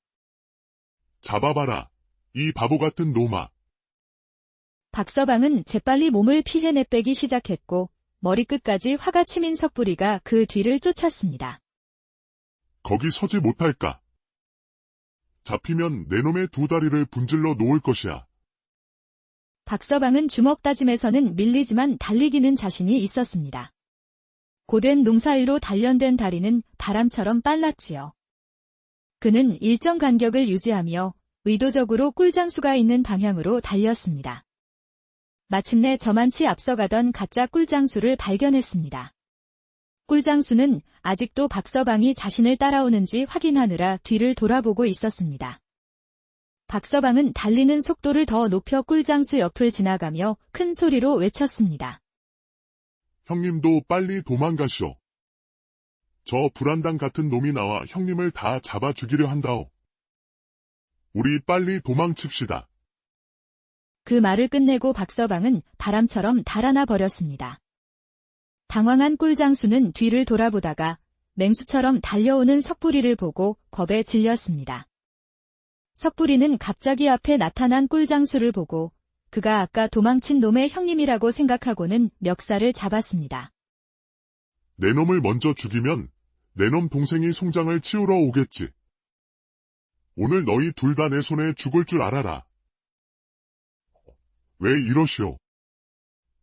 잡아봐라, 이 바보 같은 놈아. 박서방은 재빨리 몸을 피해 내빼기 시작했고 머리끝까지 화가 치민 석부리가 그 뒤를 쫓았습니다. 거기 서지 못할까? 잡히면 내 놈의 두 다리를 분질러 놓을 것이야. 박서방은 주먹 다짐에서는 밀리지만 달리기는 자신이 있었습니다. 고된 농사일로 단련된 다리는 바람처럼 빨랐지요. 그는 일정 간격을 유지하며 의도적으로 꿀장수가 있는 방향으로 달렸습니다. 마침내 저만치 앞서가던 가짜 꿀장수를 발견했습니다. 꿀장수는 아직도 박서방이 자신을 따라오는지 확인하느라 뒤를 돌아보고 있었습니다. 박서방은 달리는 속도를 더 높여 꿀장수 옆을 지나가며 큰 소리로 외쳤습니다. 형님도 빨리 도망가시오. 저 불안당 같은 놈이 나와 형님을 다 잡아 죽이려 한다오. 우리 빨리 도망칩시다. 그 말을 끝내고 박서방은 바람처럼 달아나 버렸습니다. 당황한 꿀장수는 뒤를 돌아보다가 맹수처럼 달려오는 석부리를 보고 겁에 질렸습니다. 석부리는 갑자기 앞에 나타난 꿀장수를 보고 그가 아까 도망친 놈의 형님이라고 생각하고는 멱살을 잡았습니다. 내 놈을 먼저 죽이면 내 놈 동생이 송장을 치우러 오겠지. 오늘 너희 둘 다 내 손에 죽을 줄 알아라. 왜 이러시오?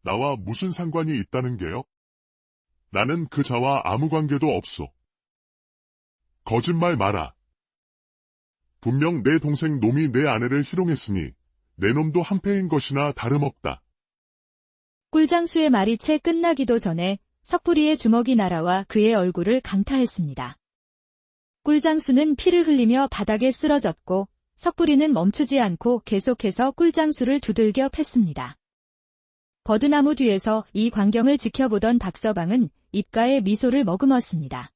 나와 무슨 상관이 있다는 게요? 나는 그 자와 아무 관계도 없소. 거짓말 마라. 분명 내 동생 놈이 내 아내를 희롱했으니 내 놈도 한패인 것이나 다름없다. 꿀장수의 말이 채 끝나기도 전에 석부리의 주먹이 날아와 그의 얼굴을 강타했습니다. 꿀장수는 피를 흘리며 바닥에 쓰러졌고 석부리는 멈추지 않고 계속해서 꿀장수를 두들겨 팼습니다. 버드나무 뒤에서 이 광경을 지켜보던 박서방은 입가에 미소를 머금었습니다.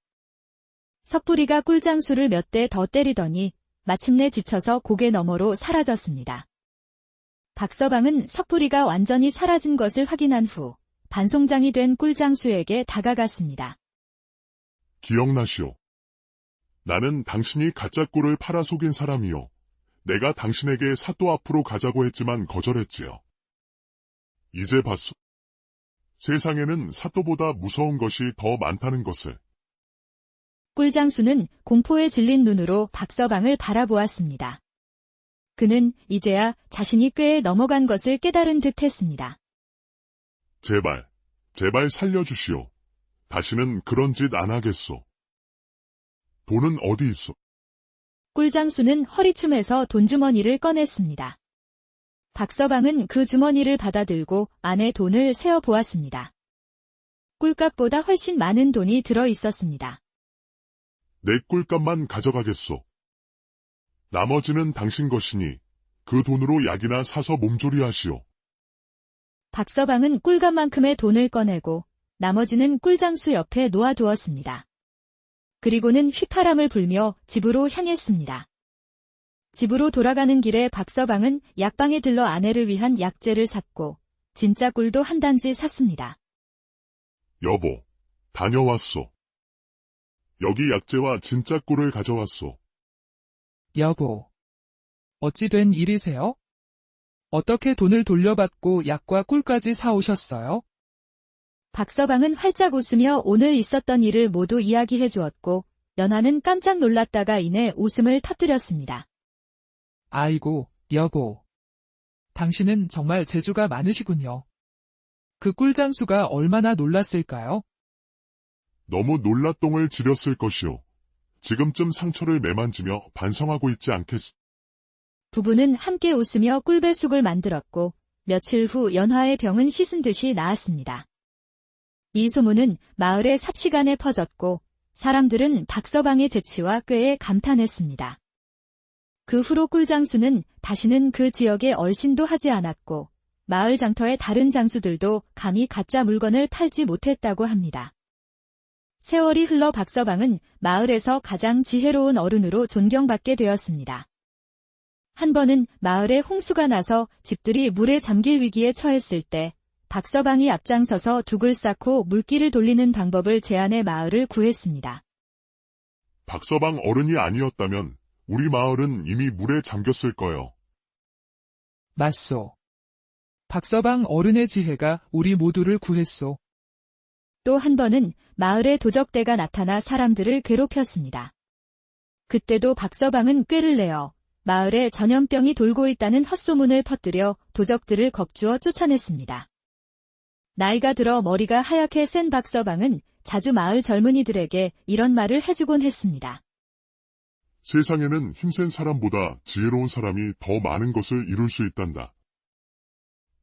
석부리가 꿀장수를 몇 대 더 때리더니 마침내 지쳐서 고개 너머로 사라졌습니다. 박서방은 석부리가 완전히 사라진 것을 확인한 후 반송장이 된 꿀장수에게 다가갔습니다. 기억나시오. 나는 당신이 가짜 꿀을 팔아 속인 사람이요. 내가 당신에게 사또 앞으로 가자고 했지만 거절했지요. 이제 봤소. 세상에는 사또보다 무서운 것이 더 많다는 것을. 꿀장수는 공포에 질린 눈으로 박서방을 바라보았습니다. 그는 이제야 자신이 꾀에 넘어간 것을 깨달은 듯 했습니다. 제발 살려주시오. 다시는 그런 짓 안 하겠소. 돈은 어디 있소? 꿀장수는 허리춤에서 돈주머니를 꺼냈습니다. 박서방은 그 주머니를 받아들고 안에 돈을 세어보았습니다. 꿀값보다 훨씬 많은 돈이 들어 있었습니다. 내 꿀값만 가져가겠소. 나머지는 당신 것이니 그 돈으로 약이나 사서 몸조리하시오. 박서방은 꿀값만큼의 돈을 꺼내고 나머지는 꿀장수 옆에 놓아두었습니다. 그리고는 휘파람을 불며 집으로 향했습니다. 집으로 돌아가는 길에 박서방은 약방에 들러 아내를 위한 약재를 샀고 진짜 꿀도 한 단지 샀습니다. 여보, 다녀왔소. 여기 약재와 진짜 꿀을 가져왔소. 여보. 어찌 된 일이세요? 어떻게 돈을 돌려받고 약과 꿀까지 사오셨어요? 박서방은 활짝 웃으며 오늘 있었던 일을 모두 이야기해 주었고, 연하는 깜짝 놀랐다가 이내 웃음을 터뜨렸습니다. 아이고, 여보. 당신은 정말 재주가 많으시군요. 그 꿀장수가 얼마나 놀랐을까요? 너무 놀랐똥을 지렸을 것이오. 지금쯤 상처를 매만지며 반성하고 있지 않겠소. 부부는 함께 웃으며 꿀배숙을 만들었고, 며칠 후 연화의 병은 씻은 듯이 나았습니다. 이 소문은 마을의 삽시간에 퍼졌고, 사람들은 박서방의 재치와 꾀에 감탄했습니다. 그 후로 꿀장수는 다시는 그 지역에 얼씬도 하지 않았고, 마을 장터의 다른 장수들도 감히 가짜 물건을 팔지 못했다고 합니다. 세월이 흘러 박서방은 마을에서 가장 지혜로운 어른으로 존경받게 되었습니다. 한 번은 마을에 홍수가 나서 집들이 물에 잠길 위기에 처했을 때 박서방이 앞장서서 둑을 쌓고 물길을 돌리는 방법을 제안해 마을을 구했습니다. 박서방 어른이 아니었다면 우리 마을은 이미 물에 잠겼을 거요. 맞소. 박서방 어른의 지혜가 우리 모두를 구했소. 또 한 번은 마을에 도적대가 나타나 사람들을 괴롭혔습니다. 그때도 박서방은 꾀를 내어 마을에 전염병이 돌고 있다는 헛소문을 퍼뜨려 도적들을 겁주어 쫓아냈습니다. 나이가 들어 머리가 하얗게 센 박서방은 자주 마을 젊은이들에게 이런 말을 해주곤 했습니다. 세상에는 힘센 사람보다 지혜로운 사람이 더 많은 것을 이룰 수 있단다.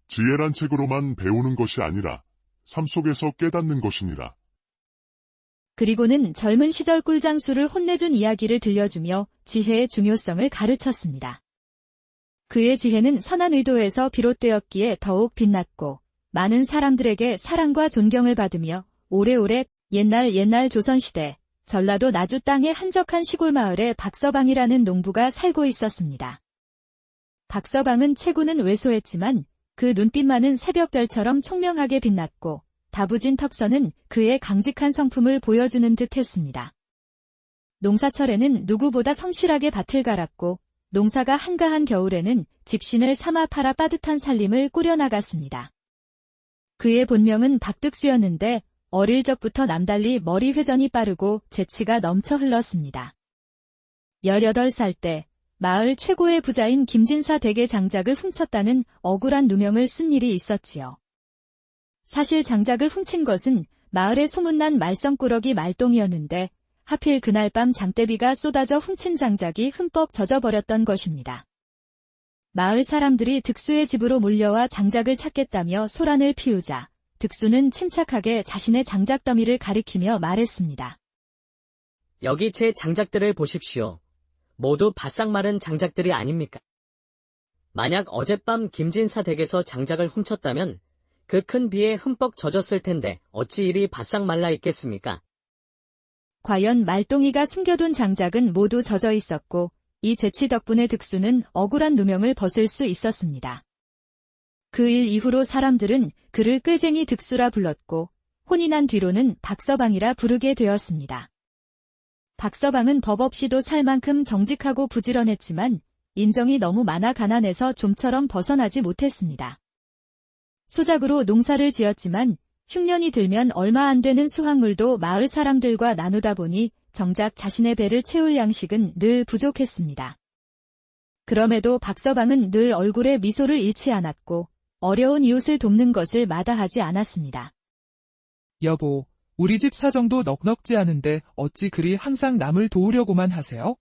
지혜란 책으로만 배우는 것이 아니라 삶 속에서 깨닫는 것이니라. 그리고는 젊은 시절 꿀장수를 혼내준 이야기를 들려주며 지혜의 중요성을 가르쳤습니다. 그의 지혜는 선한 의도에서 비롯되었기에 더욱 빛났고 많은 사람들에게 사랑과 존경을 받으며 오래오래 옛날 조선시대 전라도 나주 땅의 한적한 시골 마을에 박서방이라는 농부가 살고 있었습니다. 박서방은 체구는 왜소했지만 그 눈빛만은 새벽별처럼 총명하게 빛났고 다부진 턱선은 그의 강직한 성품을 보여주는 듯 했습니다. 농사철에는 누구보다 성실하게 밭을 갈았고 농사가 한가한 겨울에는 집신을 삼아 팔아 빠듯한 살림을 꾸려나갔습니다. 그의 본명은 박득수였는데 어릴 적부터 남달리 머리 회전이 빠르고 재치가 넘쳐 흘렀습니다. 18살 때 마을 최고의 부자인 김진사 댁의 장작을 훔쳤다는 억울한 누명을 쓴 일이 있었지요. 사실 장작을 훔친 것은 마을에 소문난 말썽꾸러기 말똥이었는데 하필 그날 밤 장대비가 쏟아져 훔친 장작이 흠뻑 젖어버렸던 것입니다. 마을 사람들이 득수의 집으로 몰려와 장작을 찾겠다며 소란을 피우자 득수는 침착하게 자신의 장작 더미를 가리키며 말했습니다. 여기 제 장작들을 보십시오. 모두 바싹 마른 장작들이 아닙니까? 만약 어젯밤 김진사 댁에서 장작을 훔쳤다면 그 큰 비에 흠뻑 젖었을 텐데 어찌 이리 바싹 말라 있겠습니까? 과연 말똥이가 숨겨둔 장작은 모두 젖어 있었고 이 재치 덕분에 득수는 억울한 누명을 벗을 수 있었습니다. 그 일 이후로 사람들은 그를 꾀쟁이 득수라 불렀고 혼이 난 뒤로는 박서방이라 부르게 되었습니다. 박서방은 법 없이도 살 만큼 정직하고 부지런했지만 인정이 너무 많아 가난해서 좀처럼 벗어나지 못했습니다. 소작으로 농사를 지었지만 흉년이 들면 얼마 안 되는 수확물도 마을 사람들과 나누다 보니 정작 자신의 배를 채울 양식은 늘 부족했습니다. 그럼에도 박서방은 늘 얼굴에 미소를 잃지 않았고 어려운 이웃을 돕는 것을 마다하지 않았습니다. 여보, 우리 집 사정도 넉넉지 않은데 어찌 그리 항상 남을 도우려고만 하세요?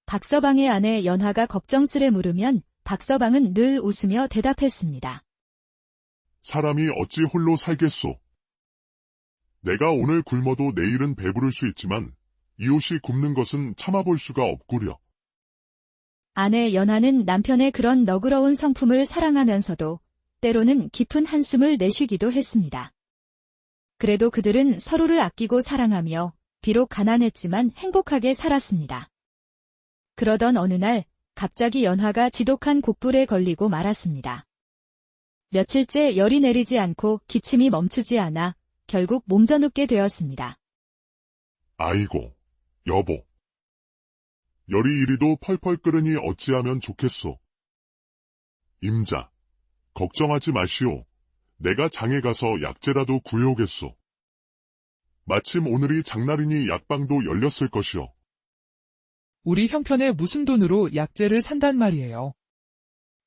박서방의 아내 연화가 걱정스레 물으면 박서방은 늘 웃으며 대답했습니다. 사람이 어찌 홀로 살겠소. 내가 오늘 굶어도 내일은 배부를 수 있지만 이웃이 굶는 것은 참아볼 수가 없구려. 아내 연화는 남편의 그런 너그러운 성품을 사랑하면서도 때로는 깊은 한숨을 내쉬기도 했습니다. 그래도 그들은 서로를 아끼고 사랑하며 비록 가난했지만 행복하게 살았습니다. 그러던 어느 날 갑자기 연화가 지독한 곡불에 걸리고 말았습니다. 며칠째 열이 내리지 않고 기침이 멈추지 않아 결국 몸져눕게 되었습니다. 아이고, 여보. 열이 이리도 펄펄 끓으니 어찌하면 좋겠소. 임자, 걱정하지 마시오. 내가 장에 가서 약재라도 구해오겠소. 마침 오늘이 장날이니 약방도 열렸을 것이오. 우리 형편에 무슨 돈으로 약재를 산단 말이에요.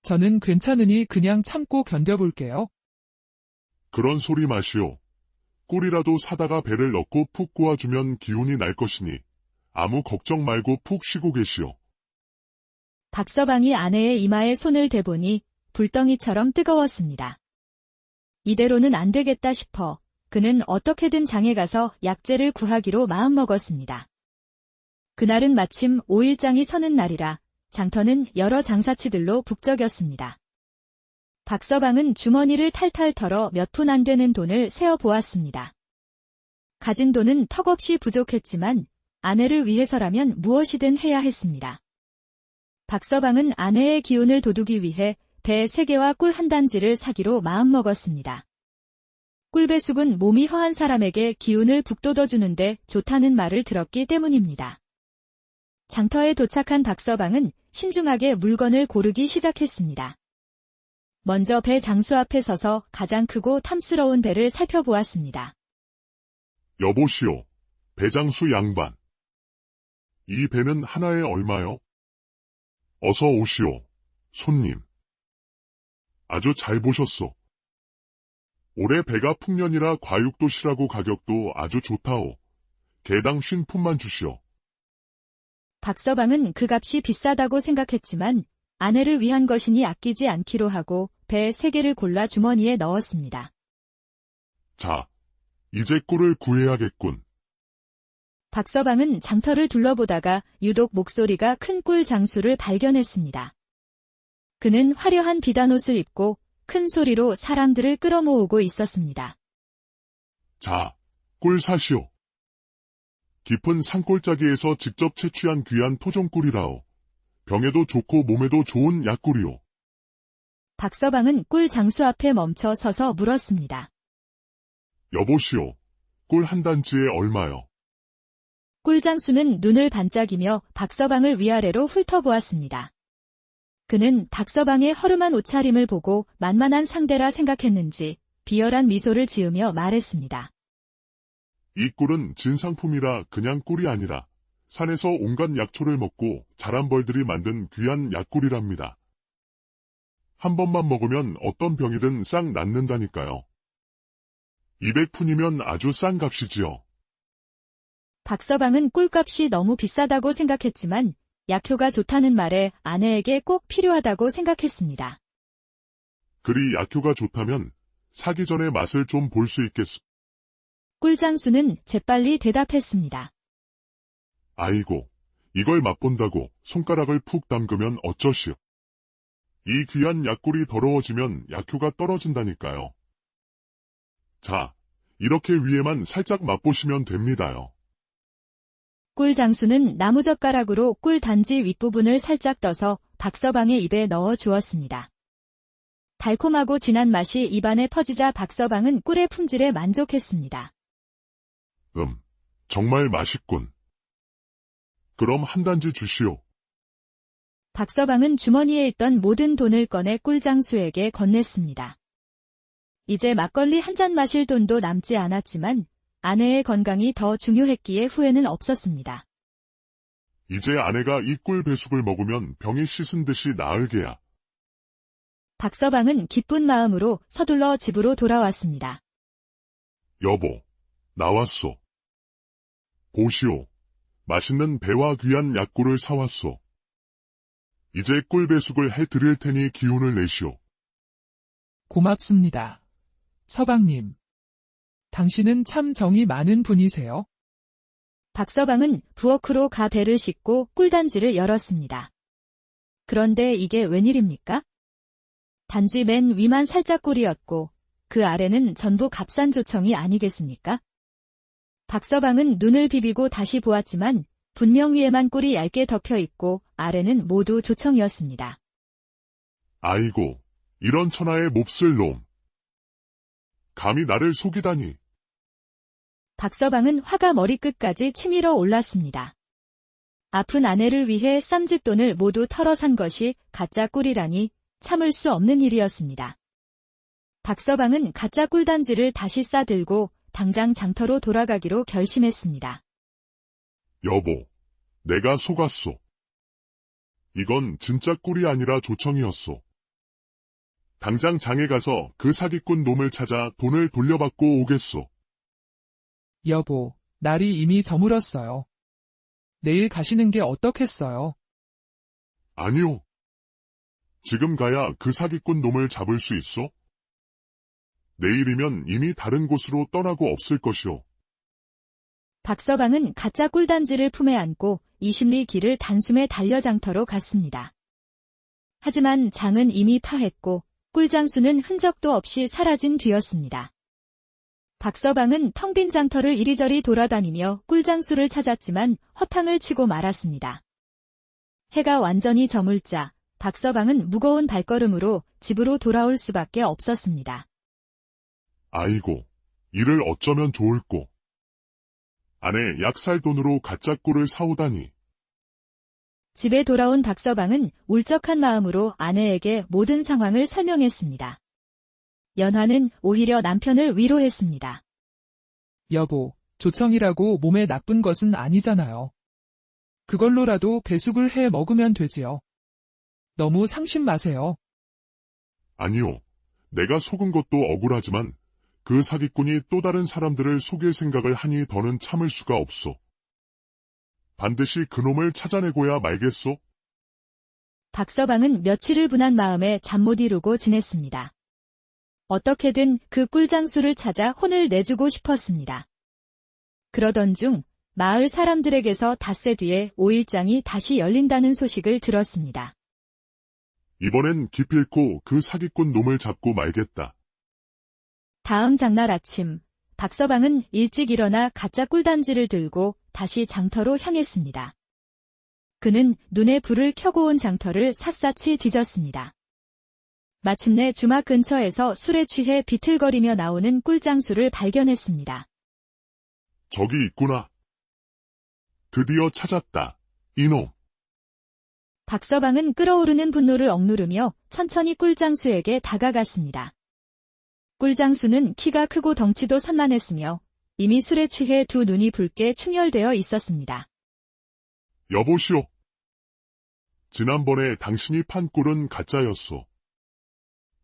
저는 괜찮으니 그냥 참고 견뎌볼게요. 그런 소리 마시오. 꿀이라도 사다가 배를 넣고 푹 꼬아주면 기운이 날 것이니 아무 걱정 말고 푹 쉬고 계시오. 박서방이 아내의 이마에 손을 대보니 불덩이처럼 뜨거웠습니다. 이대로는 안 되겠다 싶어 그는 어떻게든 장에 가서 약재를 구하기로 마음먹었습니다. 그날은 마침 5일장이 서는 날이라 장터는 여러 장사치들로 북적였습니다. 박서방은 주머니를 탈탈 털어 몇 푼 안 되는 돈을 세어 보았습니다. 가진 돈은 턱없이 부족했지만 아내를 위해서라면 무엇이든 해야 했습니다. 박서방은 아내의 기운을 돋우기 위해 배 3개와 꿀 한 단지를 사기로 마음먹었습니다. 꿀배숙은 몸이 허한 사람에게 기운을 북돋워주는데 좋다는 말을 들었기 때문입니다. 장터에 도착한 박서방은 신중하게 물건을 고르기 시작했습니다. 먼저 배 장수 앞에 서서 가장 크고 탐스러운 배를 살펴보았습니다. 여보시오, 배장수 양반. 이 배는 하나에 얼마요? 어서 오시오, 손님. 아주 잘 보셨소. 올해 배가 풍년이라 과육도 실하고 가격도 아주 좋다오. 개당 50푼만 주시오. 박서방은 그 값이 비싸다고 생각했지만 아내를 위한 것이니 아끼지 않기로 하고 배 3개를 골라 주머니에 넣었습니다. 자, 이제 꿀을 구해야겠군. 박서방은 장터를 둘러보다가 유독 목소리가 큰 꿀 장수를 발견했습니다. 그는 화려한 비단옷을 입고 큰 소리로 사람들을 끌어모으고 있었습니다. 자, 꿀 사시오. 깊은 산골짜기에서 직접 채취한 귀한 토종꿀이라오. 병에도 좋고 몸에도 좋은 약꿀이오. 박서방은 꿀 장수 앞에 멈춰 서서 물었습니다. 여보시오, 꿀 한 단지에 얼마요? 꿀 장수는 눈을 반짝이며 박서방을 위아래로 훑어보았습니다. 그는 박서방의 허름한 옷차림을 보고 만만한 상대라 생각했는지 비열한 미소를 지으며 말했습니다. 이 꿀은 진상품이라 그냥 꿀이 아니라 산에서 온갖 약초를 먹고 자란 벌들이 만든 귀한 약꿀이랍니다. 한 번만 먹으면 어떤 병이든 싹 낫는다니까요. 200푼이면 아주 싼 값이지요. 박서방은 꿀값이 너무 비싸다고 생각했지만 약효가 좋다는 말에 아내에게 꼭 필요하다고 생각했습니다. 그리 약효가 좋다면 사기 전에 맛을 좀 볼 수 있겠소. 꿀장수는 재빨리 대답했습니다. 아이고, 이걸 맛본다고 손가락을 푹 담그면 어쩌시오. 이 귀한 약꿀이 더러워지면 약효가 떨어진다니까요. 자, 이렇게 위에만 살짝 맛보시면 됩니다요. 꿀장수는 나무젓가락으로 꿀 단지 윗부분을 살짝 떠서 박서방의 입에 넣어 주었습니다. 달콤하고 진한 맛이 입안에 퍼지자 박서방은 꿀의 품질에 만족했습니다. 정말 맛있군. 그럼 한 단지 주시오. 박서방은 주머니에 있던 모든 돈을 꺼내 꿀장수에게 건넸습니다. 이제 막걸리 한 잔 마실 돈도 남지 않았지만 아내의 건강이 더 중요했기에 후회는 없었습니다. 이제 아내가 이 꿀 배숙을 먹으면 병이 씻은 듯이 나을 게야. 박서방은 기쁜 마음으로 서둘러 집으로 돌아왔습니다. 여보, 나왔소. 보시오. 맛있는 배와 귀한 약꿀을 사왔소. 이제 꿀 배숙을 해드릴 테니 기운을 내시오. 고맙습니다. 서방님. 당신은 참 정이 많은 분이세요. 박서방은 부엌으로 가 배를 씻고 꿀단지를 열었습니다. 그런데 이게 웬일입니까? 단지 맨 위만 살짝 꿀이었고 그 아래는 전부 값싼 조청이 아니겠습니까? 박서방은 눈을 비비고 다시 보았지만 분명 위에만 꿀이 얇게 덮여 있고 아래는 모두 조청이었습니다. 아이고, 이런 천하의 몹쓸 놈. 감히 나를 속이다니. 박서방은 화가 머리끝까지 치밀어 올랐습니다. 아픈 아내를 위해 쌈짓돈을 모두 털어 산 것이 가짜 꿀이라니 참을 수 없는 일이었습니다. 박서방은 가짜 꿀단지를 다시 싸들고 당장 장터로 돌아가기로 결심했습니다. 여보, 내가 속았소. 이건 진짜 꿀이 아니라 조청이었소. 당장 장에 가서 그 사기꾼 놈을 찾아 돈을 돌려받고 오겠소. 여보, 날이 이미 저물었어요. 내일 가시는 게 어떻겠어요? 아니요. 지금 가야 그 사기꾼 놈을 잡을 수 있소? 내일이면 이미 다른 곳으로 떠나고 없을 것이오. 박서방은 가짜 꿀단지를 품에 안고 20리 길을 단숨에 달려 장터로 갔습니다. 하지만 장은 이미 파했고 꿀장수는 흔적도 없이 사라진 뒤였습니다. 박서방은 텅 빈 장터를 이리저리 돌아다니며 꿀장수를 찾았지만 허탕을 치고 말았습니다. 해가 완전히 저물자 박서방은 무거운 발걸음으로 집으로 돌아올 수밖에 없었습니다. 아이고, 이를 어쩌면 좋을꼬. 아내 약살 돈으로 가짜 꿀을 사오다니. 집에 돌아온 박서방은 울적한 마음으로 아내에게 모든 상황을 설명했습니다. 연화는 오히려 남편을 위로했습니다. 여보, 조청이라고 몸에 나쁜 것은 아니잖아요. 그걸로라도 배숙을 해 먹으면 되지요. 너무 상심 마세요. 아니요. 내가 속은 것도 억울하지만 그 사기꾼이 또 다른 사람들을 속일 생각을 하니 더는 참을 수가 없소. 반드시 그놈을 찾아내고야 말겠소. 박서방은 며칠을 분한 마음에 잠 못 이루고 지냈습니다. 어떻게든 그 꿀장수를 찾아 혼을 내주고 싶었습니다. 그러던 중 마을 사람들에게서 닷새 뒤에 5일장이 다시 열린다는 소식을 들었습니다. 이번엔 기필코 그 사기꾼 놈을 잡고 말겠다. 다음 장날 아침, 박서방은 일찍 일어나 가짜 꿀단지를 들고 다시 장터로 향했습니다. 그는 눈에 불을 켜고 온 장터를 샅샅이 뒤졌습니다. 마침내 주막 근처에서 술에 취해 비틀거리며 나오는 꿀장수를 발견했습니다. 저기 있구나. 드디어 찾았다. 이놈. 박서방은 끓어오르는 분노를 억누르며 천천히 꿀장수에게 다가갔습니다. 꿀장수는 키가 크고 덩치도 산만했으며 이미 술에 취해 두 눈이 붉게 충혈되어 있었습니다. 여보시오. 지난번에 당신이 판 꿀은 가짜였소.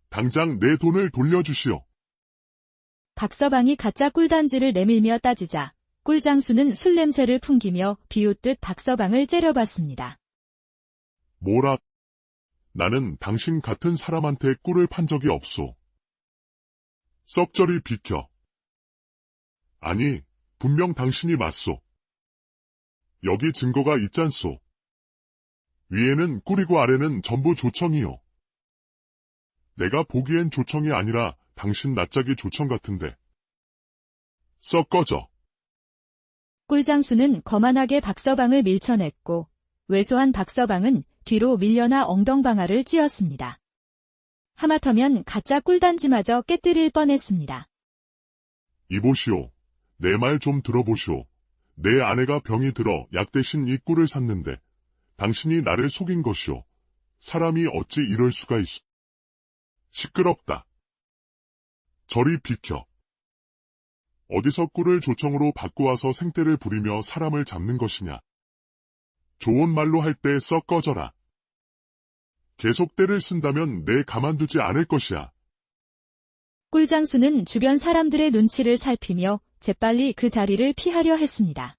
당장 내 돈을 돌려주시오. 박서방이 가짜 꿀단지를 내밀며 따지자 꿀장수는 술 냄새를 풍기며 비웃듯 박서방을 째려봤습니다. 뭐라? 나는 당신 같은 사람한테 꿀을 판 적이 없소. 썩저리 비켜. 아니, 분명 당신이 맞소. 여기 증거가 있잖소. 위에는 꿀이고 아래는 전부 조청이요. 내가 보기엔 조청이 아니라 당신 낯짝이 조청 같은데. 썩 꺼져. 꿀장수는 거만하게 박서방을 밀쳐냈고 왜소한 박서방은 뒤로 밀려나 엉덩방아를 찧었습니다. 하마터면 가짜 꿀단지마저 깨뜨릴 뻔했습니다. 이보시오. 내 말 좀 들어보시오. 내 아내가 병이 들어 약 대신 이 꿀을 샀는데 당신이 나를 속인 것이오. 사람이 어찌 이럴 수가 있어. 시끄럽다. 저리 비켜. 어디서 꿀을 조청으로 바꿔와서 생떼를 부리며 사람을 잡는 것이냐. 좋은 말로 할 때 썩 꺼져라. 계속 때를 쓴다면 내 가만두지 않을 것이야. 꿀장수는 주변 사람들의 눈치를 살피며 재빨리 그 자리를 피하려 했습니다.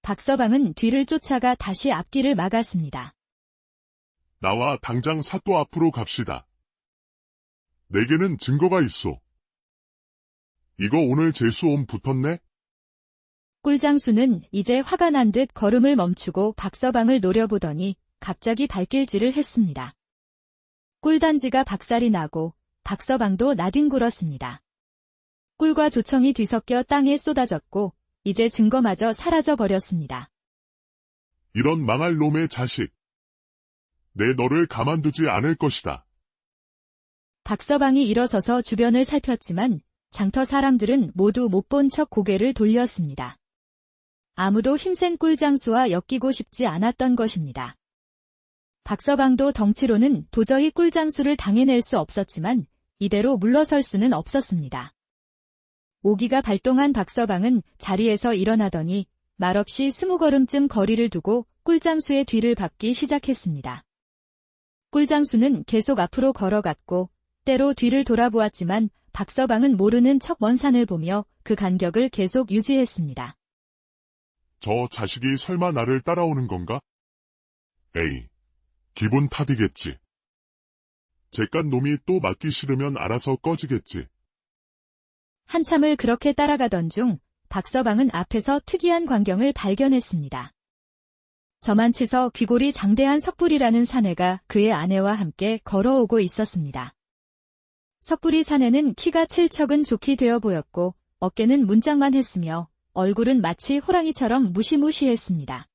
박서방은 뒤를 쫓아가 다시 앞길을 막았습니다. 나와 당장 사또 앞으로 갑시다. 내게는 증거가 있소. 이거 오늘 재수옴 붙었네? 꿀장수는 이제 화가 난 듯 걸음을 멈추고 박서방을 노려보더니 갑자기 발길질을 했습니다. 꿀단지가 박살이 나고 박서방도 나뒹굴었습니다. 꿀과 조청이 뒤섞여 땅에 쏟아졌고 이제 증거마저 사라져버렸습니다. 이런 망할 놈의 자식. 내 너를 가만두지 않을 것이다. 박서방이 일어서서 주변을 살폈지만 장터 사람들은 모두 못 본 척 고개를 돌렸습니다. 아무도 힘센 꿀장수와 엮이고 싶지 않았던 것입니다. 박서방도 덩치로는 도저히 꿀장수를 당해낼 수 없었지만 이대로 물러설 수는 없었습니다. 오기가 발동한 박서방은 자리에서 일어나더니 말없이 20걸음쯤 거리를 두고 꿀장수의 뒤를 밟기 시작했습니다. 꿀장수는 계속 앞으로 걸어갔고 때로 뒤를 돌아보았지만 박서방은 모르는 척 먼 산을 보며 그 간격을 계속 유지했습니다. 저 자식이 설마 나를 따라오는 건가? 에이, 기분 탓이겠지. 잿간 놈이 또 맞기 싫으면 알아서 꺼지겠지. 한참을 그렇게 따라가던 중 박서방은 앞에서 특이한 광경을 발견했습니다. 저만치서 귀골이 장대한 석불이라는 사내가 그의 아내와 함께 걸어오고 있었습니다. 석불이 사내는 키가 7척은 좋게 되어 보였고 어깨는 문짝만 했으며 얼굴은 마치 호랑이처럼 무시무시했습니다.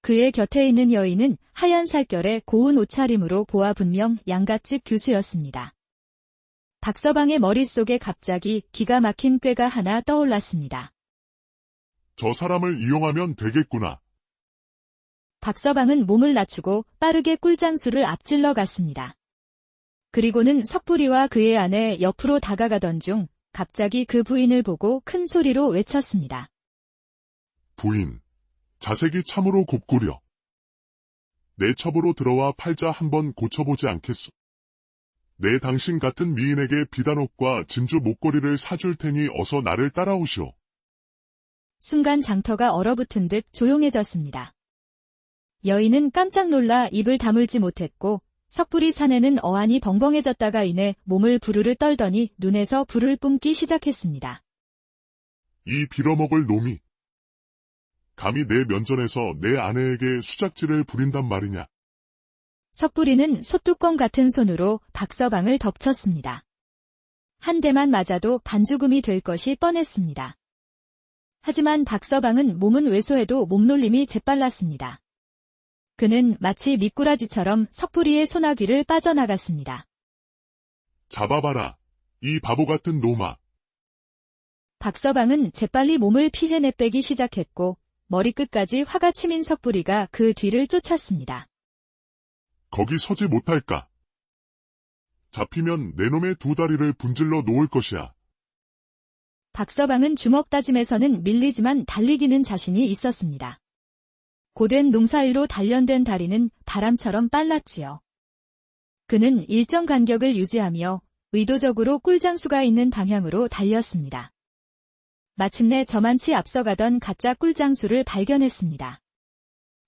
그의 곁에 있는 여인은 하얀 살결에 고운 옷차림으로 보아 분명 양갓집 교수였습니다. 박서방의 머릿속에 갑자기 기가 막힌 꾀가 하나 떠올랐습니다. 저 사람을 이용하면 되겠구나. 박서방은 몸을 낮추고 빠르게 꿀장수를 앞질러 갔습니다. 그리고는 석불이와 그의 아내 옆으로 다가가던 중 갑자기 그 부인을 보고 큰 소리로 외쳤습니다. 부인, 자색이 참으로 곱구려. 내 첩으로 들어와 팔자 한번 고쳐보지 않겠소. 내 당신 같은 미인에게 비단옷과 진주 목걸이를 사줄 테니 어서 나를 따라오시오. 순간 장터가 얼어붙은 듯 조용해졌습니다. 여인은 깜짝 놀라 입을 다물지 못했고 석불이 사내는 어안이 벙벙해졌다가 이내 몸을 부르르 떨더니 눈에서 불을 뿜기 시작했습니다. 이 빌어먹을 놈이. 감히 내 면전에서 내 아내에게 수작질을 부린단 말이냐. 석불이는 솥뚜껑 같은 손으로 박서방을 덮쳤습니다. 한 대만 맞아도 반죽음이 될 것이 뻔했습니다. 하지만 박서방은 몸은 왜소해도 몸놀림이 재빨랐습니다. 그는 마치 미꾸라지처럼 석불이의 소나귀를 빠져나갔습니다. 잡아봐라, 이 바보 같은 놈아. 박서방은 재빨리 몸을 피해 내빼기 시작했고 머리끝까지 화가 치민 석불이가 그 뒤를 쫓았습니다. 거기 서지 못할까? 잡히면 내 놈의 두 다리를 분질러 놓을 것이야. 박서방은 주먹 다짐에서는 밀리지만 달리기는 자신이 있었습니다. 고된 농사일로 단련된 다리는 바람처럼 빨랐지요. 그는 일정 간격을 유지하며 의도적으로 꿀장수가 있는 방향으로 달렸습니다. 마침내 저만치 앞서가던 가짜 꿀장수를 발견했습니다.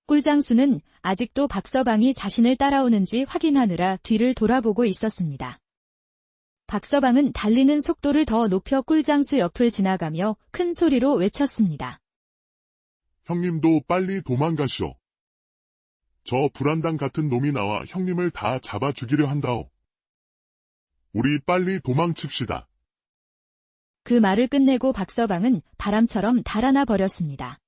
꿀장수는 아직도 박서방이 자신을 따라오는지 확인하느라 뒤를 돌아보고 있었습니다. 박서방은 달리는 속도를 더 높여 꿀장수 옆을 지나가며 큰 소리로 외쳤습니다. 형님도 빨리 도망가시오. 저 불안당 같은 놈이 나와 형님을 다 잡아 죽이려 한다오. 우리 빨리 도망칩시다. 그 말을 끝내고 박서방은 바람처럼 달아나 버렸습니다.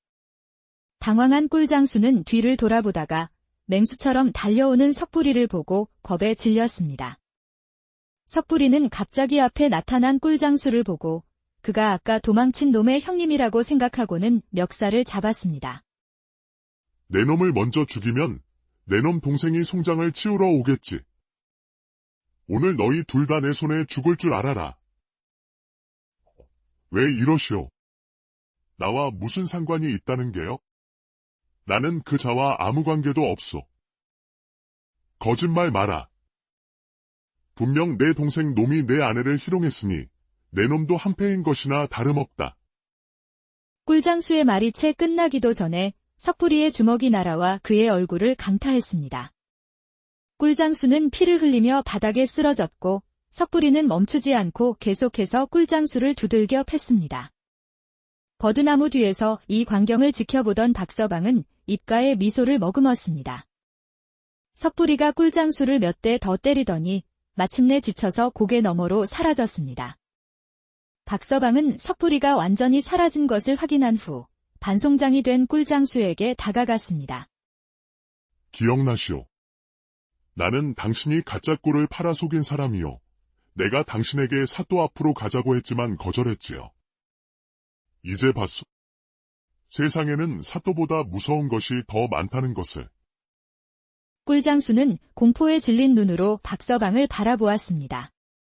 당황한 꿀장수는 뒤를 돌아보다가 맹수처럼 달려오는 석불이를 보고 겁에 질렸습니다. 석불이는 갑자기 앞에 나타난 꿀장수를 보고 그가 아까 도망친 놈의 형님이라고 생각하고는 멱살을 잡았습니다. 내 놈을 먼저 죽이면 내 놈 동생이 송장을 치우러 오겠지. 오늘 너희 둘 다 내 손에 죽을 줄 알아라. 왜 이러시오? 나와 무슨 상관이 있다는 게요? 나는 그 자와 아무 관계도 없소. 거짓말 마라. 분명 내 동생 놈이 내 아내를 희롱했으니 내 놈도 한패인 것이나 다름없다. 꿀장수의 말이 채 끝나기도 전에 석불이의 주먹이 날아와 그의 얼굴을 강타했습니다. 꿀장수는 피를 흘리며 바닥에 쓰러졌고 석불이는 멈추지 않고 계속해서 꿀장수를 두들겨 팼습니다. 버드나무 뒤에서 이 광경을 지켜보던 박서방은 입가에 미소를 머금었습니다. 석불이가 꿀장수를 몇 대 더 때리더니 마침내 지쳐서 고개 너머로 사라졌습니다. 박서방은 석불이가 완전히 사라진 것을 확인한 후 반송장이 된 꿀장수에게 다가갔습니다. 기억나시오. 나는 당신이 가짜 꿀을 팔아 속인 사람이요. 내가 당신에게 사또 앞으로 가자고 했지만 거절했지요. 이제 봤소. 세상에는 사또보다 무서운 것이 더 많다는 것을. 꿀장수는 공포에 질린 눈으로 박서방을 바라보았습니다.